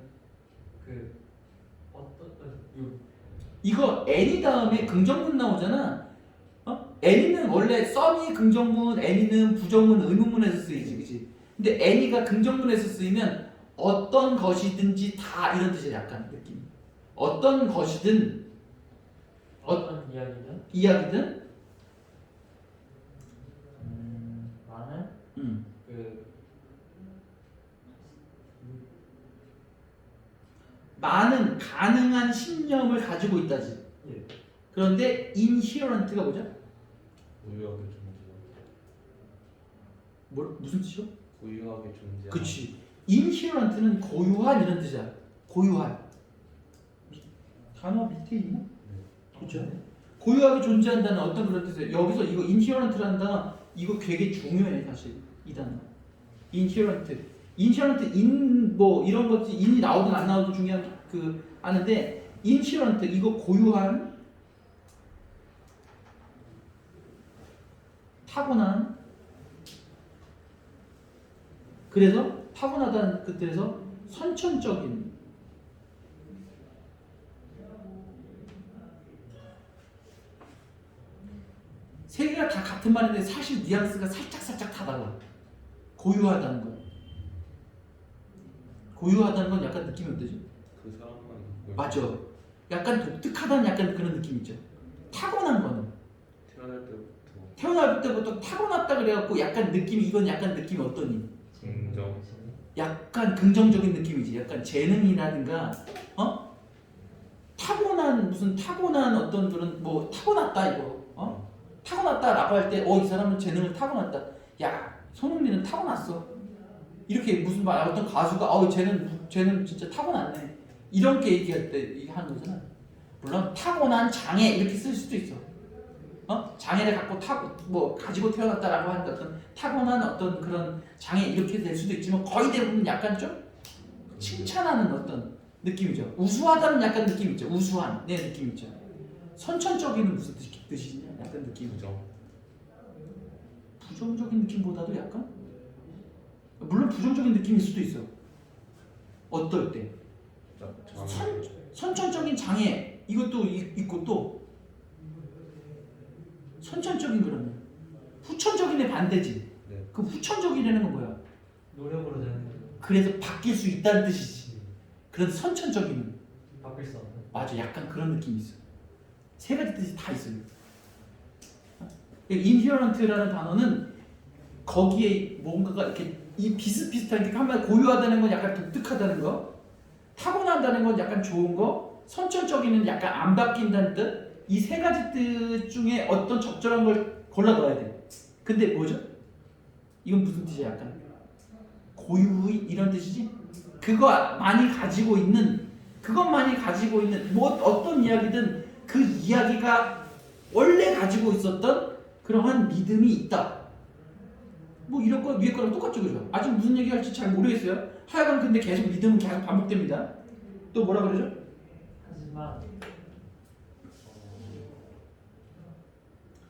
이거 any 다음에 긍정문 나오잖아. any는 원래 some이 긍정문, any는 부정문, 의문문에서 쓰이지, 그렇지? 근데 any가 긍정문에서 쓰이면 어떤 것이든지 다 이런 뜻이야, 약간 느낌. 어떤 것이든 어떤 이야기든 이야기든 나는 많은 가능한 신념을 가지고 있다지. 예. 그런데 inherent가 뭐죠? 고유하게 존재. 무슨 뜻이요? 고유하게 존재. 그치. inherent는 고유한 이런 뜻이야. 고유한. 단어 밑에 있나? 그렇죠. 고유하게 존재한다는 어떤 그런 뜻이에요. 여기서 이거 inherent라는 단어 이거 되게 중요해 사실 이 단어. inherent in 뭐 이런 것이 in이 나오든 안 나오든 중요한 아는데 inherent 이거 고유한 타고난 그래서 타고나다는 뜻에서 선천적인 세 개가 다 같은 말인데 사실 뉘앙스가 살짝 다 달라. 고유하다는 거. 고유하다는 건 약간 느낌이 어떠지? 그 사람만 갖고 맞아. 약간 독특하다는 약간 그런 느낌 있죠. 타고난 거는 태어날 때부터 태어날 때부터 타고났다 그래갖고 약간 느낌이 이건 약간 느낌이 어떠니? 긍정. 약간 긍정적인 느낌이지. 약간 재능이라든가 타고난 무슨 타고난 어떤 그런 뭐 타고났다 이거 타고났다라고 할 때 이 사람은 재능을 타고났다. 야 손흥민은 타고났어. 이렇게 무슨 말 어떤 가수가 쟤는 진짜 타고났네. 이렇게 얘기할 때 하는 거잖아. 물론 타고난 장애 이렇게 쓸 수도 있어. 장애를 가지고 태어났다라고 하는 어떤 타고난 어떤 그런 장애 이렇게 될 수도 있지만 거의 대부분 약간 좀 칭찬하는 어떤 느낌이죠. 우수하다는 약간 느낌 있죠. 우수한 느낌 있죠. 선천적인은 무슨 뜻이냐? 약간 느낌이죠. 부정적인 느낌보다도 약간 물론 부정적인 느낌일 수도 있어. 어떨 때 선천적인 장애 이것도 있고 또 선천적인 그러면 후천적인의 반대지. 네. 그 후천적이라는 건 뭐야? 노력으로 되는 그래서 바뀔 수 있다는 뜻이지. 그런 선천적인 바뀔 수 없는 맞아. 약간 그런 느낌이 있어. 세 가지 뜻이 다 있어요. inherent라는 단어는 거기에 뭔가가 이렇게 이 비슷비슷한 게 한마디 고유하다는 건 약간 독특하다는 거, 타고난다는 건 약간 좋은 거, 선천적인은 약간 안 바뀐다는 뜻. 이 세 가지 뜻 중에 어떤 적절한 걸 골라 넣어야 돼. 근데 뭐죠? 이건 무슨 뜻이야? 약간 고유의 이런 뜻이지? 그것만이 가지고 있는 뭐 어떤 이야기든 그 이야기가 원래 가지고 있었던 그러한 믿음이 있다. 뭐 이런 거 위에 거랑 똑같죠, 그죠? 아직 무슨 얘기할지 잘 모르겠어요. 하여간 근데 계속 믿음은 계속 반복됩니다. 또 뭐라 그러죠? 하지만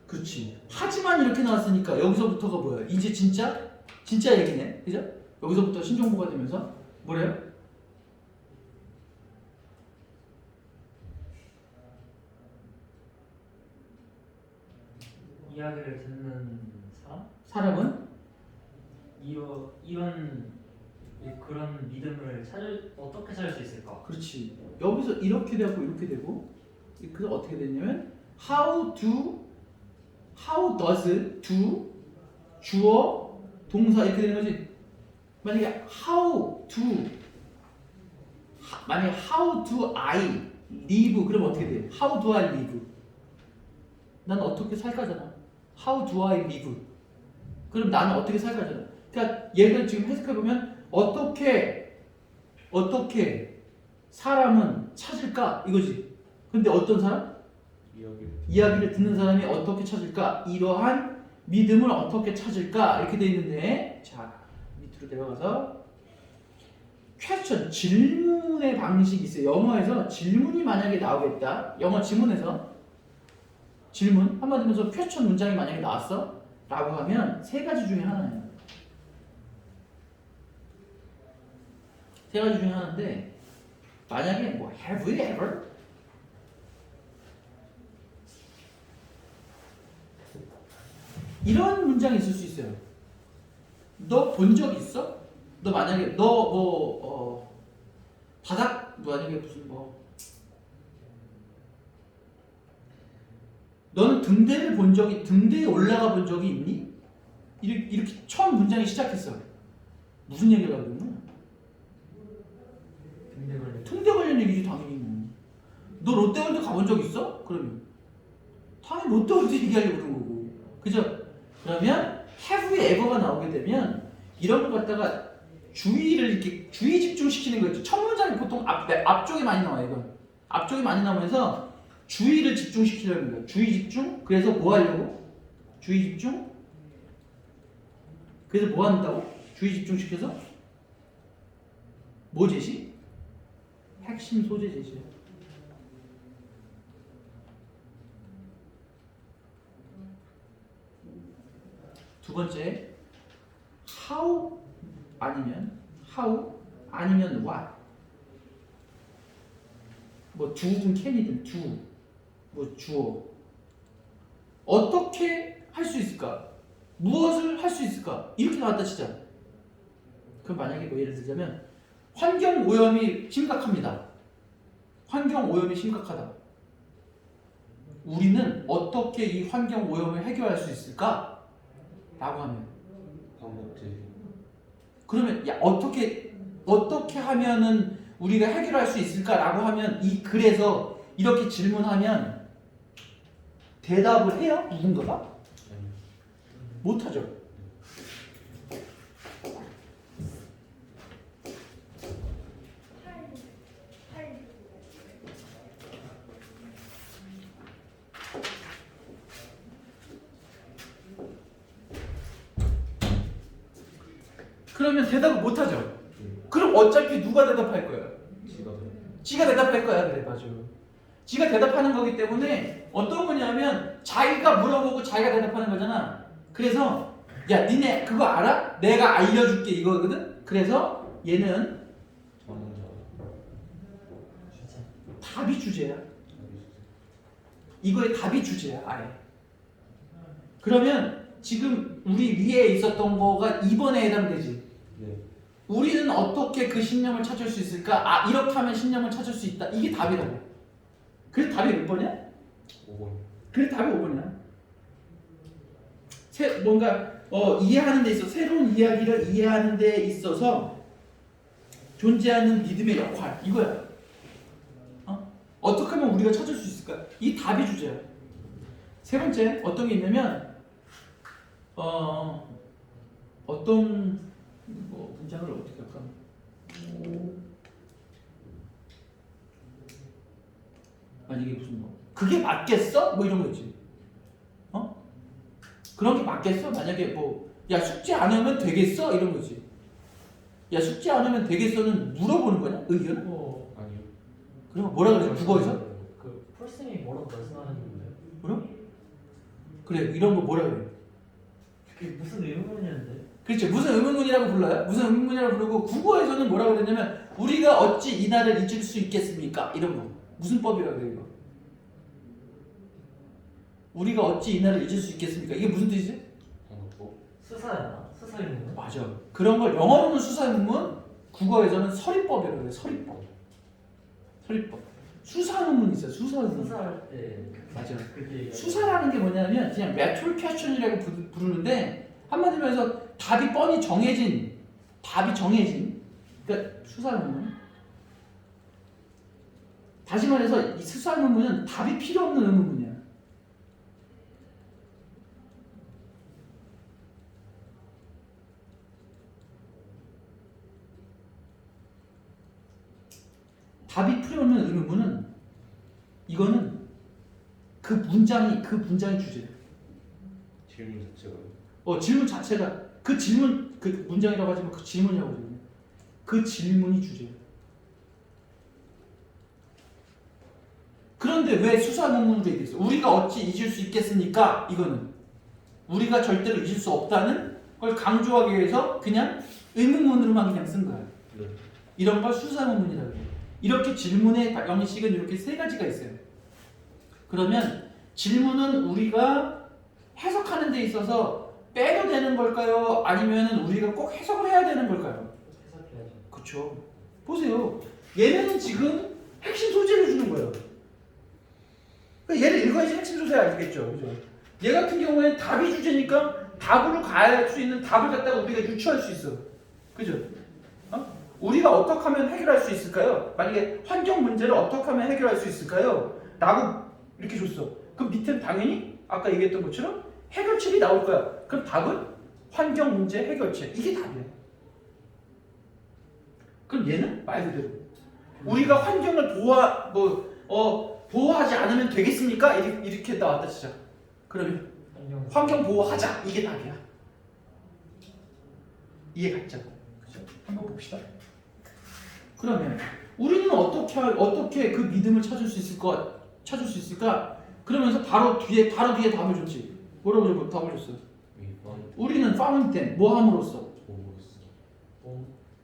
그렇지. 하지만 이렇게 나왔으니까 여기서부터가 뭐예요? 이제 진짜 얘기네, 그죠? 여기서부터 신종보가 되면서 뭐래요? 이야기를 듣는 사람은 이런 그런 믿음을 어떻게 찾을 수 있을까? 그렇지. 여기서 이렇게 되고 이렇게 되고 그래서 어떻게 됐냐면 how does do 주어 동사 이렇게 되는 거지. 만약에 만약에 how do I live 그러면 어떻게 돼? how do I live? 난 어떻게 살까잖아. how do I live? 그럼 나는 어떻게 살까잖아. 그러니까 얘를 지금 해석해 보면 어떻게 사람은 찾을까 이거지. 근데 어떤 사람? 이야기를 듣는 사람이 어떻게 찾을까? 이러한 믿음을 어떻게 찾을까? 이렇게 돼 있는데, 자 밑으로 내려가서 퀘스천 질문의 방식이 있어요. 영어에서 질문이 만약에 나오겠다. 영어 지문에서 질문 한마디로 퀘스천 문장이 만약에 나왔어 라고 하면 세 가지 중에 하나예요. 세 가지 중에 하나인데, 만약에 뭐 have you ever 이런 문장이 있을 수 있어요. 너 본 적 있어? 너 만약에 바닥 만약에 무슨 너는 등대에 올라가 본 적이 있니? 이렇게 처음 문장이 시작했어. 무슨 얘기를 하고 있는 거야? 등대 관련 얘기지 당연히. 뭐. 너 롯데월드 가본 적 있어? 그러면 당연히 롯데월드 얘기하려고 그런 거고. 그죠? 그러면 have you ever가 나오게 되면 이런 거 갖다가 주의를 이렇게 주의 집중시키는 거죠. 첫 문장이 보통 앞쪽에 많이 나와요. 이건 앞쪽에 많이 나오면서 주의를 집중시키려는 거예요. 주의 집중. 그래서 뭐 하려고? 주의 집중. 그래서 뭐 한다고? 주의 집중시켜서 뭐 제시? 핵심 소재 제시예요. 두 번째, how 아니면 what. 뭐 do든 can이든 do, 뭐 주어. 어떻게 할 수 있을까? 무엇을 할 수 있을까? 이렇게 나왔다 치자. 그럼 만약에 뭐 예를 들자면 환경 오염이 심각합니다. 환경 오염이 심각하다. 우리는 어떻게 이 환경 오염을 해결할 수 있을까? 라고 하면 방법제. 그러면 야 어떻게 하면은 우리가 해결할 수 있을까라고 하면 이 글에서 이렇게 질문하면 대답을 해요? 누군가가? 못하죠. 그러면 대답을 못하죠. 그럼 어차피 누가 대답할 거예요? 지가 대답할 거야. 그래, 맞아. 지가 대답하는 거기 때문에 어떤 거냐면 자기가 물어보고 자기가 대답하는 거잖아. 그래서 야 니네 그거 알아? 내가 알려줄게 이거거든. 그래서 얘는 답이 주제야. 이거의 답이 주제야 아예. 그러면 지금 우리 위에 있었던 거가 2번에 해당되지. 네. 우리는 어떻게 그 신념을 찾을 수 있을까? 아 이렇게 하면 신념을 찾을 수 있다. 이게 답이라고. 그래서 답이 몇 번이야? 5번. 그래서 답이 5번이야. 뭔가 이해하는 데 있어 새로운 이야기를 이해하는 데 있어서 존재하는 믿음의 역할 이거야. 어떻게 하면 우리가 찾을 수 있을까? 이 답이 주제야. 세 번째 어떤 게 있냐면 어떤 문장을 어떻게 할까? 아니 이게 무슨 그게 맞겠어? 뭐 이런 거지. 그런 게 맞겠어? 만약에 야 숙제 안 하면 되겠어? 이런 거지. 야 숙제 안 하면 되겠어는 물어보는 거냐? 의견? 아니요. 그럼 뭐라 그러지? 국어에서? 그 폴쌤이 뭐라고 말씀하셨는데 그럼? 그래 이런 거 뭐라 그래? 그게 무슨 의문이었는데? 그렇죠. 무슨 의문문이라고 불러요? 무슨 의문문이라고 부르고 국어에서는 뭐라고 그랬냐면 우리가 어찌 이날을 잊을 수 있겠습니까? 이런 거. 무슨 법이라고 그래 이거? 우리가 어찌 이날을 잊을 수 있겠습니까? 이게 무슨 뜻이지? 방법법. 수사였나? 수사의문? 맞아. 그런 걸 영어로는 수사의문, 국어에서는 서리법이라고 해요. 서리법. 수사의문이 있어요. 수사의문. 수사할 때 맞아. 그게 수사라는 게 뭐냐면 그냥 rhetorical question이라고 부르는데 한마디로 해서 답이 뻔히 정해진 그러니까 수사의문. 다시 말해서 이 수사의문은 답이 필요 없는 의문문이야. 답이 풀어오는 의문문은 이거는 그 문장이 주제예요. 질문 자체가 질문 자체가 그 질문 그 문장이라고 하지만 그 질문이라고 하거든요. 그 질문이 주제예요. 그런데 왜 수사문문으로 얘기했어요? 우리가 어찌 잊을 수 있겠습니까? 이거는 우리가 절대로 잊을 수 없다는 걸 강조하기 위해서 그냥 의문문으로만 그냥 쓴 거예요. 네. 이런 걸 수사문문이라고 해요. 이렇게 질문의 형식은 이렇게 세 가지가 있어요. 그러면 질문은 우리가 해석하는 데 있어서 빼도 되는 걸까요? 아니면 우리가 꼭 해석을 해야 되는 걸까요? 해석해야죠. 그렇죠. 보세요. 얘는 지금 핵심 소재를 주는 거예요. 그러니까 얘를 읽어야지 핵심 소재 알겠죠. 그죠? 얘 같은 경우에는 답이 주제니까 답으로 갈 수 있는 답을 갖다가 우리가 유추할 수 있어. 그죠? 우리가 어떻게 하면 해결할 수 있을까요? 만약에 환경 문제를 어떻게 하면 해결할 수 있을까요? 라고 이렇게 줬어. 그럼 밑에는 당연히 아까 얘기했던 것처럼 해결책이 나올 거야. 그럼 답은 환경 문제 해결책. 이게 답이야. 그럼 얘는 말 그대로 우리가 환경을 보호하지 않으면 되겠습니까? 이렇게 나왔다 진짜. 그러면 환경 보호하자. 이게 답이야. 이해 갔죠? 그죠? 한번 봅시다. 그러면 우리는 어떻게 그 믿음을 찾을 수 있을까? 그러면서 바로 뒤에 답을 줬지. 뭐라고 답을 줬어? 우리는 found them 뭐 함으로써?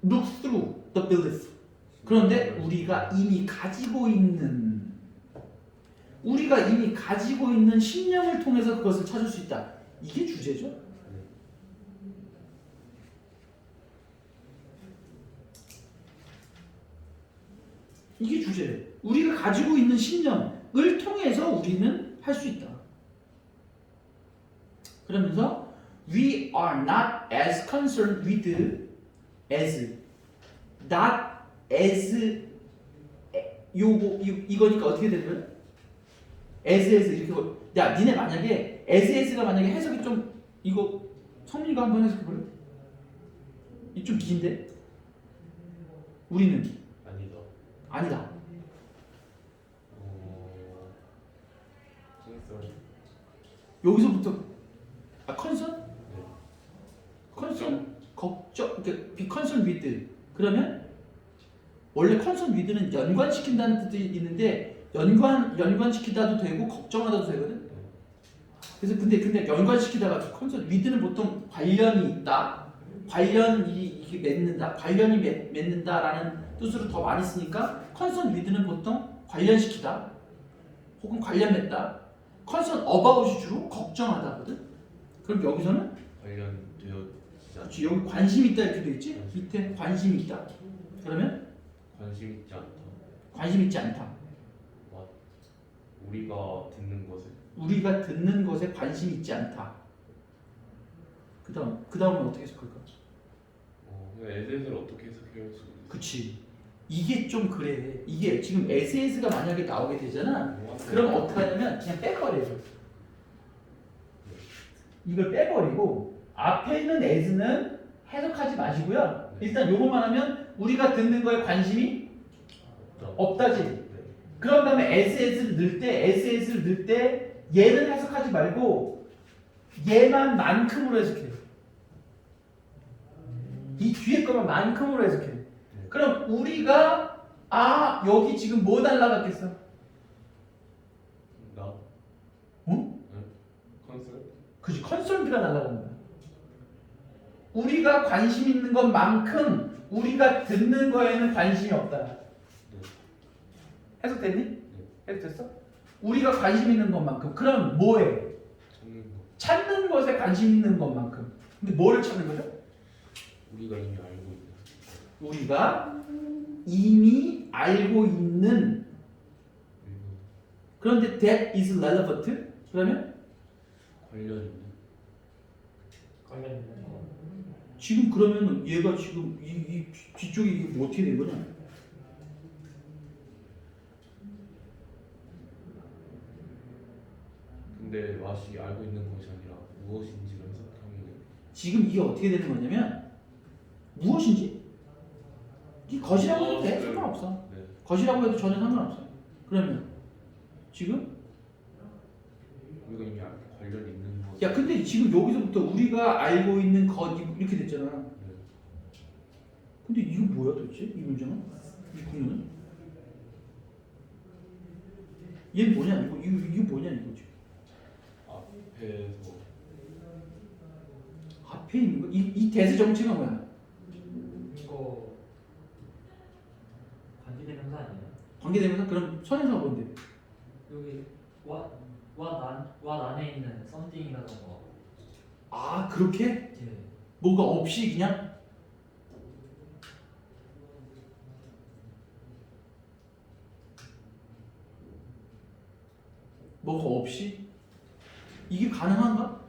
look through the belief. 그런데 우리가 이미 가지고 있는 신념을 통해서 그것을 찾을 수 있다. 이게 주제죠. 이게 주제예요. 우리가 가지고 있는 신념을 통해서 우리는 할 수 있다. 그러면서 we are not as concerned with as not as 이거니까 어떻게 되는 거야? as 이렇게 야 니네 만약에 as가 만약에 해석이 좀 이거 성민이가 한번 해석해 볼래? 이 좀 긴데? 우리는 아니다. 여기서부터 컨선? 걱정. 그러니까 be concerned with. 그러면 원래 concerned with는 연관시킨다는 뜻이 있는데 연관시키다도 되고 걱정하다도 되거든. 그래서 근데 연관시키다가 concerned with는 보통 관련이 있다. 관련이 맺는다라는 뜻으로 더 많이 쓰니까 concerned with는 보통 관련시키다 혹은 관련 맺다. concerned about이 주로 걱정하다거든. 그럼 여기서는 그렇지, 여기 관심 있다 이렇게 돼 있지. 밑에 관심 있다. 그러면 관심 있지 않다. 우리가 듣는 것에 관심 있지 않다. 그다음은 어떻게 해석할까? 에셋을 어떻게 해석해야 할지. 그치. 이게 좀 그래. 이게 지금 SS가 만약에 나오게 되잖아. 그럼 어떻게 하냐면 그냥 빼버려요. 이걸 빼버리고 앞에 있는 as는 해석하지 마시고요. 일단 요것만 하면 우리가 듣는 거에 관심이 없다지. 그런 다음에 SS를 넣을 때 얘는 해석하지 말고 얘만 만큼으로 해석해요. 이 뒤에 거만 만큼으로 해석해요. 그럼 우리가 여기 지금 뭐 날라갔겠어? 응? 그치, 컨설트가 날라가는 거야. 우리가 관심 있는 것만큼 우리가 듣는 거에는 관심이 없다. 해석됐니? 해석됐어? 우리가 관심 있는 것만큼. 그럼 뭐해? 찾는 것에 관심 있는 것만큼. 근데 뭐를 찾는 거죠? 우리가 이미 알고 있는. 그런데 that is relevant. 그러면 관련 있는 거. 지금 그러면 얘가 지금 이 뒤쪽에 이게 뭐 어떻게 된 거냐? 근데 맛이 알고 있는 것이 아니라 무엇인지를 해석하면 지금 이게 어떻게 되는 거냐면 무엇인지? 이 것이라고 해도 돼. 상관없어. 것이라고 해도 전혀 상관없어요. 그러면 지금 이거 이미 관련 있는 거. 야 근데 지금 여기서부터 우리가 알고 있는 것 이렇게 됐잖아. 네. 근데 이거 뭐야 도대체? 이 문장은? 이 구문은? 얘 뭐냐 이거 뭐냐 이거 지금 앞에서 앞에 있는 거? 이 대세 정체가 뭐야? 이거 관계대명사 아니에요? 관계되면서 그럼 선행사가 뭔데? 여기 what 안에 있는 something이라던가. 아 그렇게? 예. 뭐가 없이 그냥? 뭐가 없이? 이게 가능한가?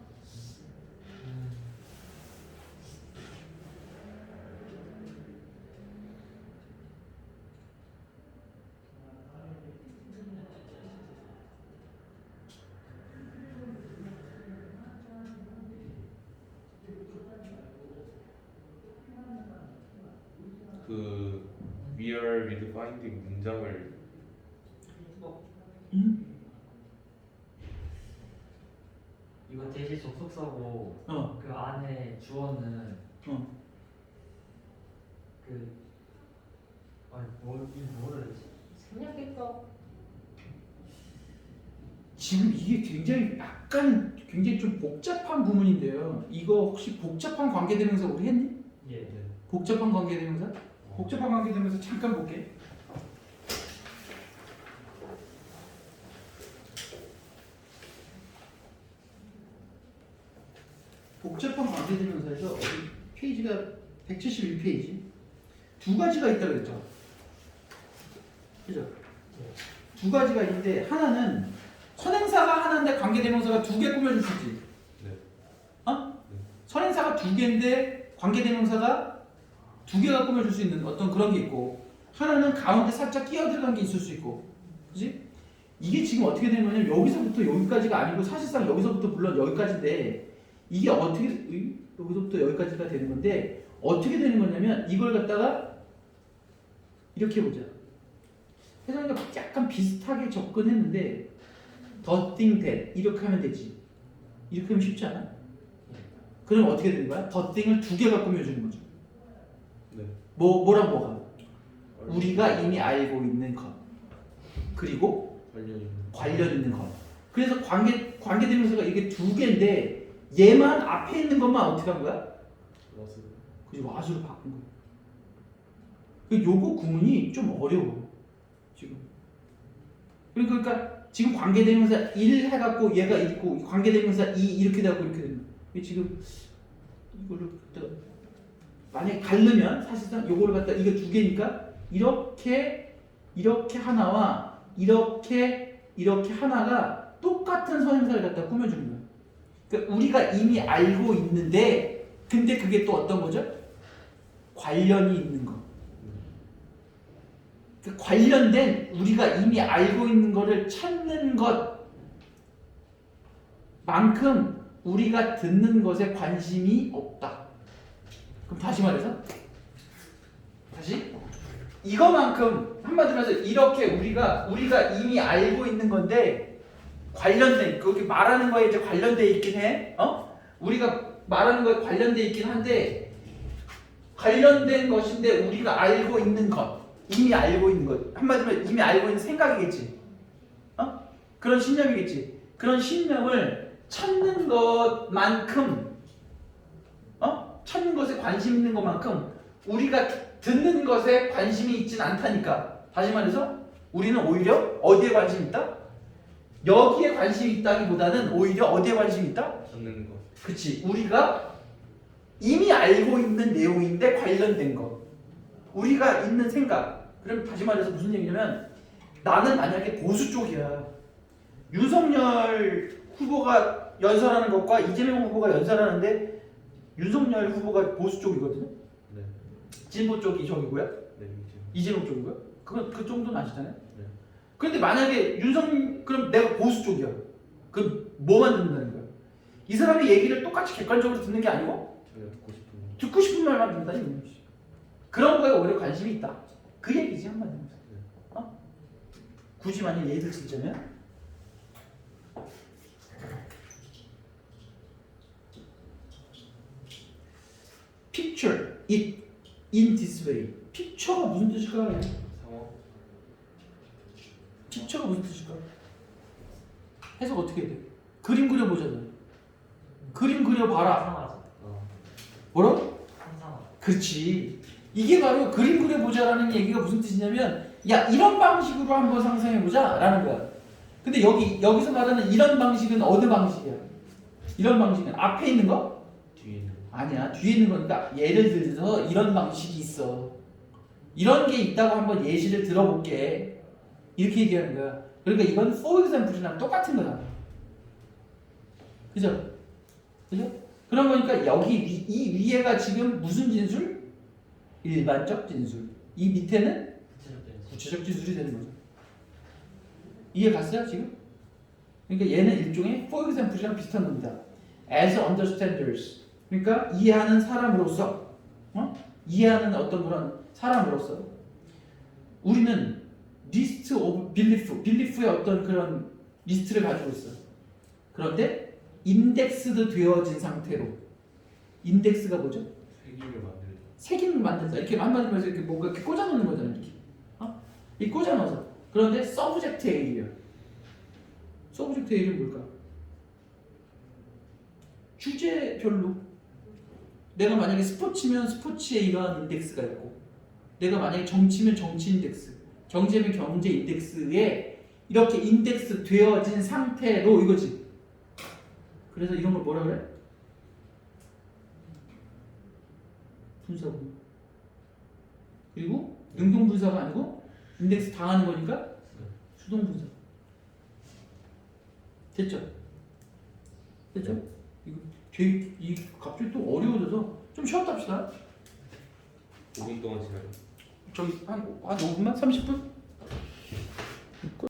그 we are redefining 문장을 응? 이거 대시 접속사고 어. 그 안에 주어는 어. 그 아니 뭐를 했지? 생략했다. 지금 이게 굉장히 좀 복잡한 구문인데요. 이거 혹시 복잡한 관계대명사 우리 했니? 예. 복잡한 관계대명사? 복잡한 관계대명사 잠깐 볼게. 복잡한 관계대명사에서 어디 페이지가 171페이지 두 가지가 있다고 그랬죠. 그죠? 두 가지가 있는데 하나는 선행사가 하나인데 관계대명사가 두 개 꾸며줄 수 있지. 네. 어? 선행사가 두 개인데 관계대명사가 두 개가 꾸며줄 수 있는 어떤 그런 게 있고 하나는 가운데 살짝 끼어 들어간 게 있을 수 있고 그지? 이게 지금 어떻게 되는 거냐면 여기서부터 여기까지가 아니고 사실상 여기서부터 물론 여기까지인데 이게 어떻게 여기서부터 여기까지가 되는 건데 어떻게 되는 거냐면 이걸 갖다가 이렇게 보자. 혜정이가 약간 비슷하게 접근했는데 the thing that 이렇게 하면 되지. 이렇게 하면 쉽지 않아? 그럼 어떻게 되는 거야? the thing을 두 개가 꾸며주는 거죠. 네. 뭐랑 뭐가? 우리가 이미 알고 있는 것 그리고 관련 있는 것. 그래서 관계대명사가 이게 두 개인데 얘만 앞에 있는 것만 어떻게 한 거야? 그지 what으로 바꾼 거야. 요거 구문이 좀 어려워 지금. 그러니까 지금 관계대명사 1 해갖고 얘가 있고 관계대명사 2 이렇게 되고 이렇게 되는 거야. 지금 이거를 갖다가 만약에 가르면 사실상 요거를 갖다 이게 두 개니까 이렇게 하나와 이렇게 하나가 똑같은 선행사를 갖다 꾸며주는 거야. 그러니까 우리가 이미 알고 있는데 근데 그게 또 어떤 거죠? 관련이 있는 거. 그 관련된 우리가 이미 알고 있는 거를 찾는 것만큼 우리가 듣는 것에 관심이 없다. 그럼 다시 말해서 이거만큼 한마디로 해서 이렇게 우리가 이미 알고 있는 건데 관련된 그렇게 말하는 거에 이제 관련돼 있긴 해. 우리가 말하는 거에 관련돼 있긴 한데 관련된 것인데 우리가 알고 있는 것, 이미 알고 있는 것, 한마디로 이미 알고 있는 생각이겠지. 그런 신념이겠지. 그런 신념을 찾는 것만큼, 찾는 것에 관심 있는 것만큼 우리가 듣는 것에 관심이 있진 않다니까. 다시 말해서 우리는 오히려 어디에 관심이 있다? 여기에 관심이 있다기보다는 오히려 어디에 관심이 있다? 찾는 거. 그치. 우리가 이미 알고 있는 내용인데 관련된 거. 우리가 있는 생각. 그럼 다시 말해서 무슨 얘기냐면 나는 만약에 보수 쪽이야. 윤석열 후보가 연설하는 것과 이재명 후보가 연설하는데 윤석열 후보가 보수 쪽이거든요. 네. 진보 쪽이 저기고요. 네. 이재명 쪽이고요. 그건 그 정도는 아시잖아요. 네. 그런데 만약에 그럼 내가 보수 쪽이야. 그럼 뭐만 듣는다는 거야? 이 사람의 얘기를 똑같이 객관적으로 듣는 게 아니고 제가 듣고 싶은 말만 듣는다는 얘기지. 그런 거에 오히려 관심이 있다. 그 얘기지 한마디로. 굳이 만약 얘들 진짜면 picture it in this way. picture가 무슨 뜻일까요? 상어. picture가 무슨 뜻일까요? 해석 어떻게 해야 돼? 그림 그려보잖아. 그림 그려봐라. 상상하죠. 뭐라고? 상상하죠. 그렇지. 이게 바로 그림 그려보자라는 얘기가 무슨 뜻이냐면 야 이런 방식으로 한번 상상해보자 라는 거야. 근데 여기서 말하는 이런 방식은 어느 방식이야? 이런 방식은 앞에 있는 거? 뒤에 있는 거. 아니야. 뒤에 있는 거니까 예를 들어서 이런 방식이 있어. 이런 게 있다고 한번 예시를 들어볼게. 이렇게 얘기하는 거야. 그러니까 이건 for example이랑 똑같은 거야. 그죠? 그죠? 그런 거니까 여기 이 위에가 지금 무슨 진술? 일반적 진술. 이 밑에는 구체적 대응. 구체적 진술이 되는 거죠. 이해 갔어요 지금? 그러니까 얘는 일종의 for example이랑 비슷한 겁니다. As understanders. 그러니까 이해하는 사람으로서, 이해하는 어떤 그런 사람으로서 우리는 list of belief의 어떤 그런 리스트를 가지고 있어. 그런데 인덱스드 되어진 상태로. 인덱스가 뭐죠? 세기를 만들다. 색임을 만든다. 이렇게 한마디로 해서 이렇게 뭔가 이렇게 꽂아놓는 거잖아. 이렇게. 이 꽂아넣어서. 그런데 서브젝트 에이리어. 서브젝트 에이리어는 뭘까? 주제별로. 내가 만약에 스포츠면 스포츠에 이러한 인덱스가 있고, 내가 만약에 정치면 정치 인덱스, 경제면 경제 인덱스에 이렇게 인덱스 되어진 상태로 이거지. 그래서 이런 걸 뭐라 그래? 분사구. 그리고 능동 분사가 아니고 인덱스 당하는 거니까 수동 분사. 됐죠? 됐죠? 이거 되게 이 갑자기 또 어려워져서 좀 쉬었다 합시다. 5분 동안 지나요. 저기 한 5분만? 30분?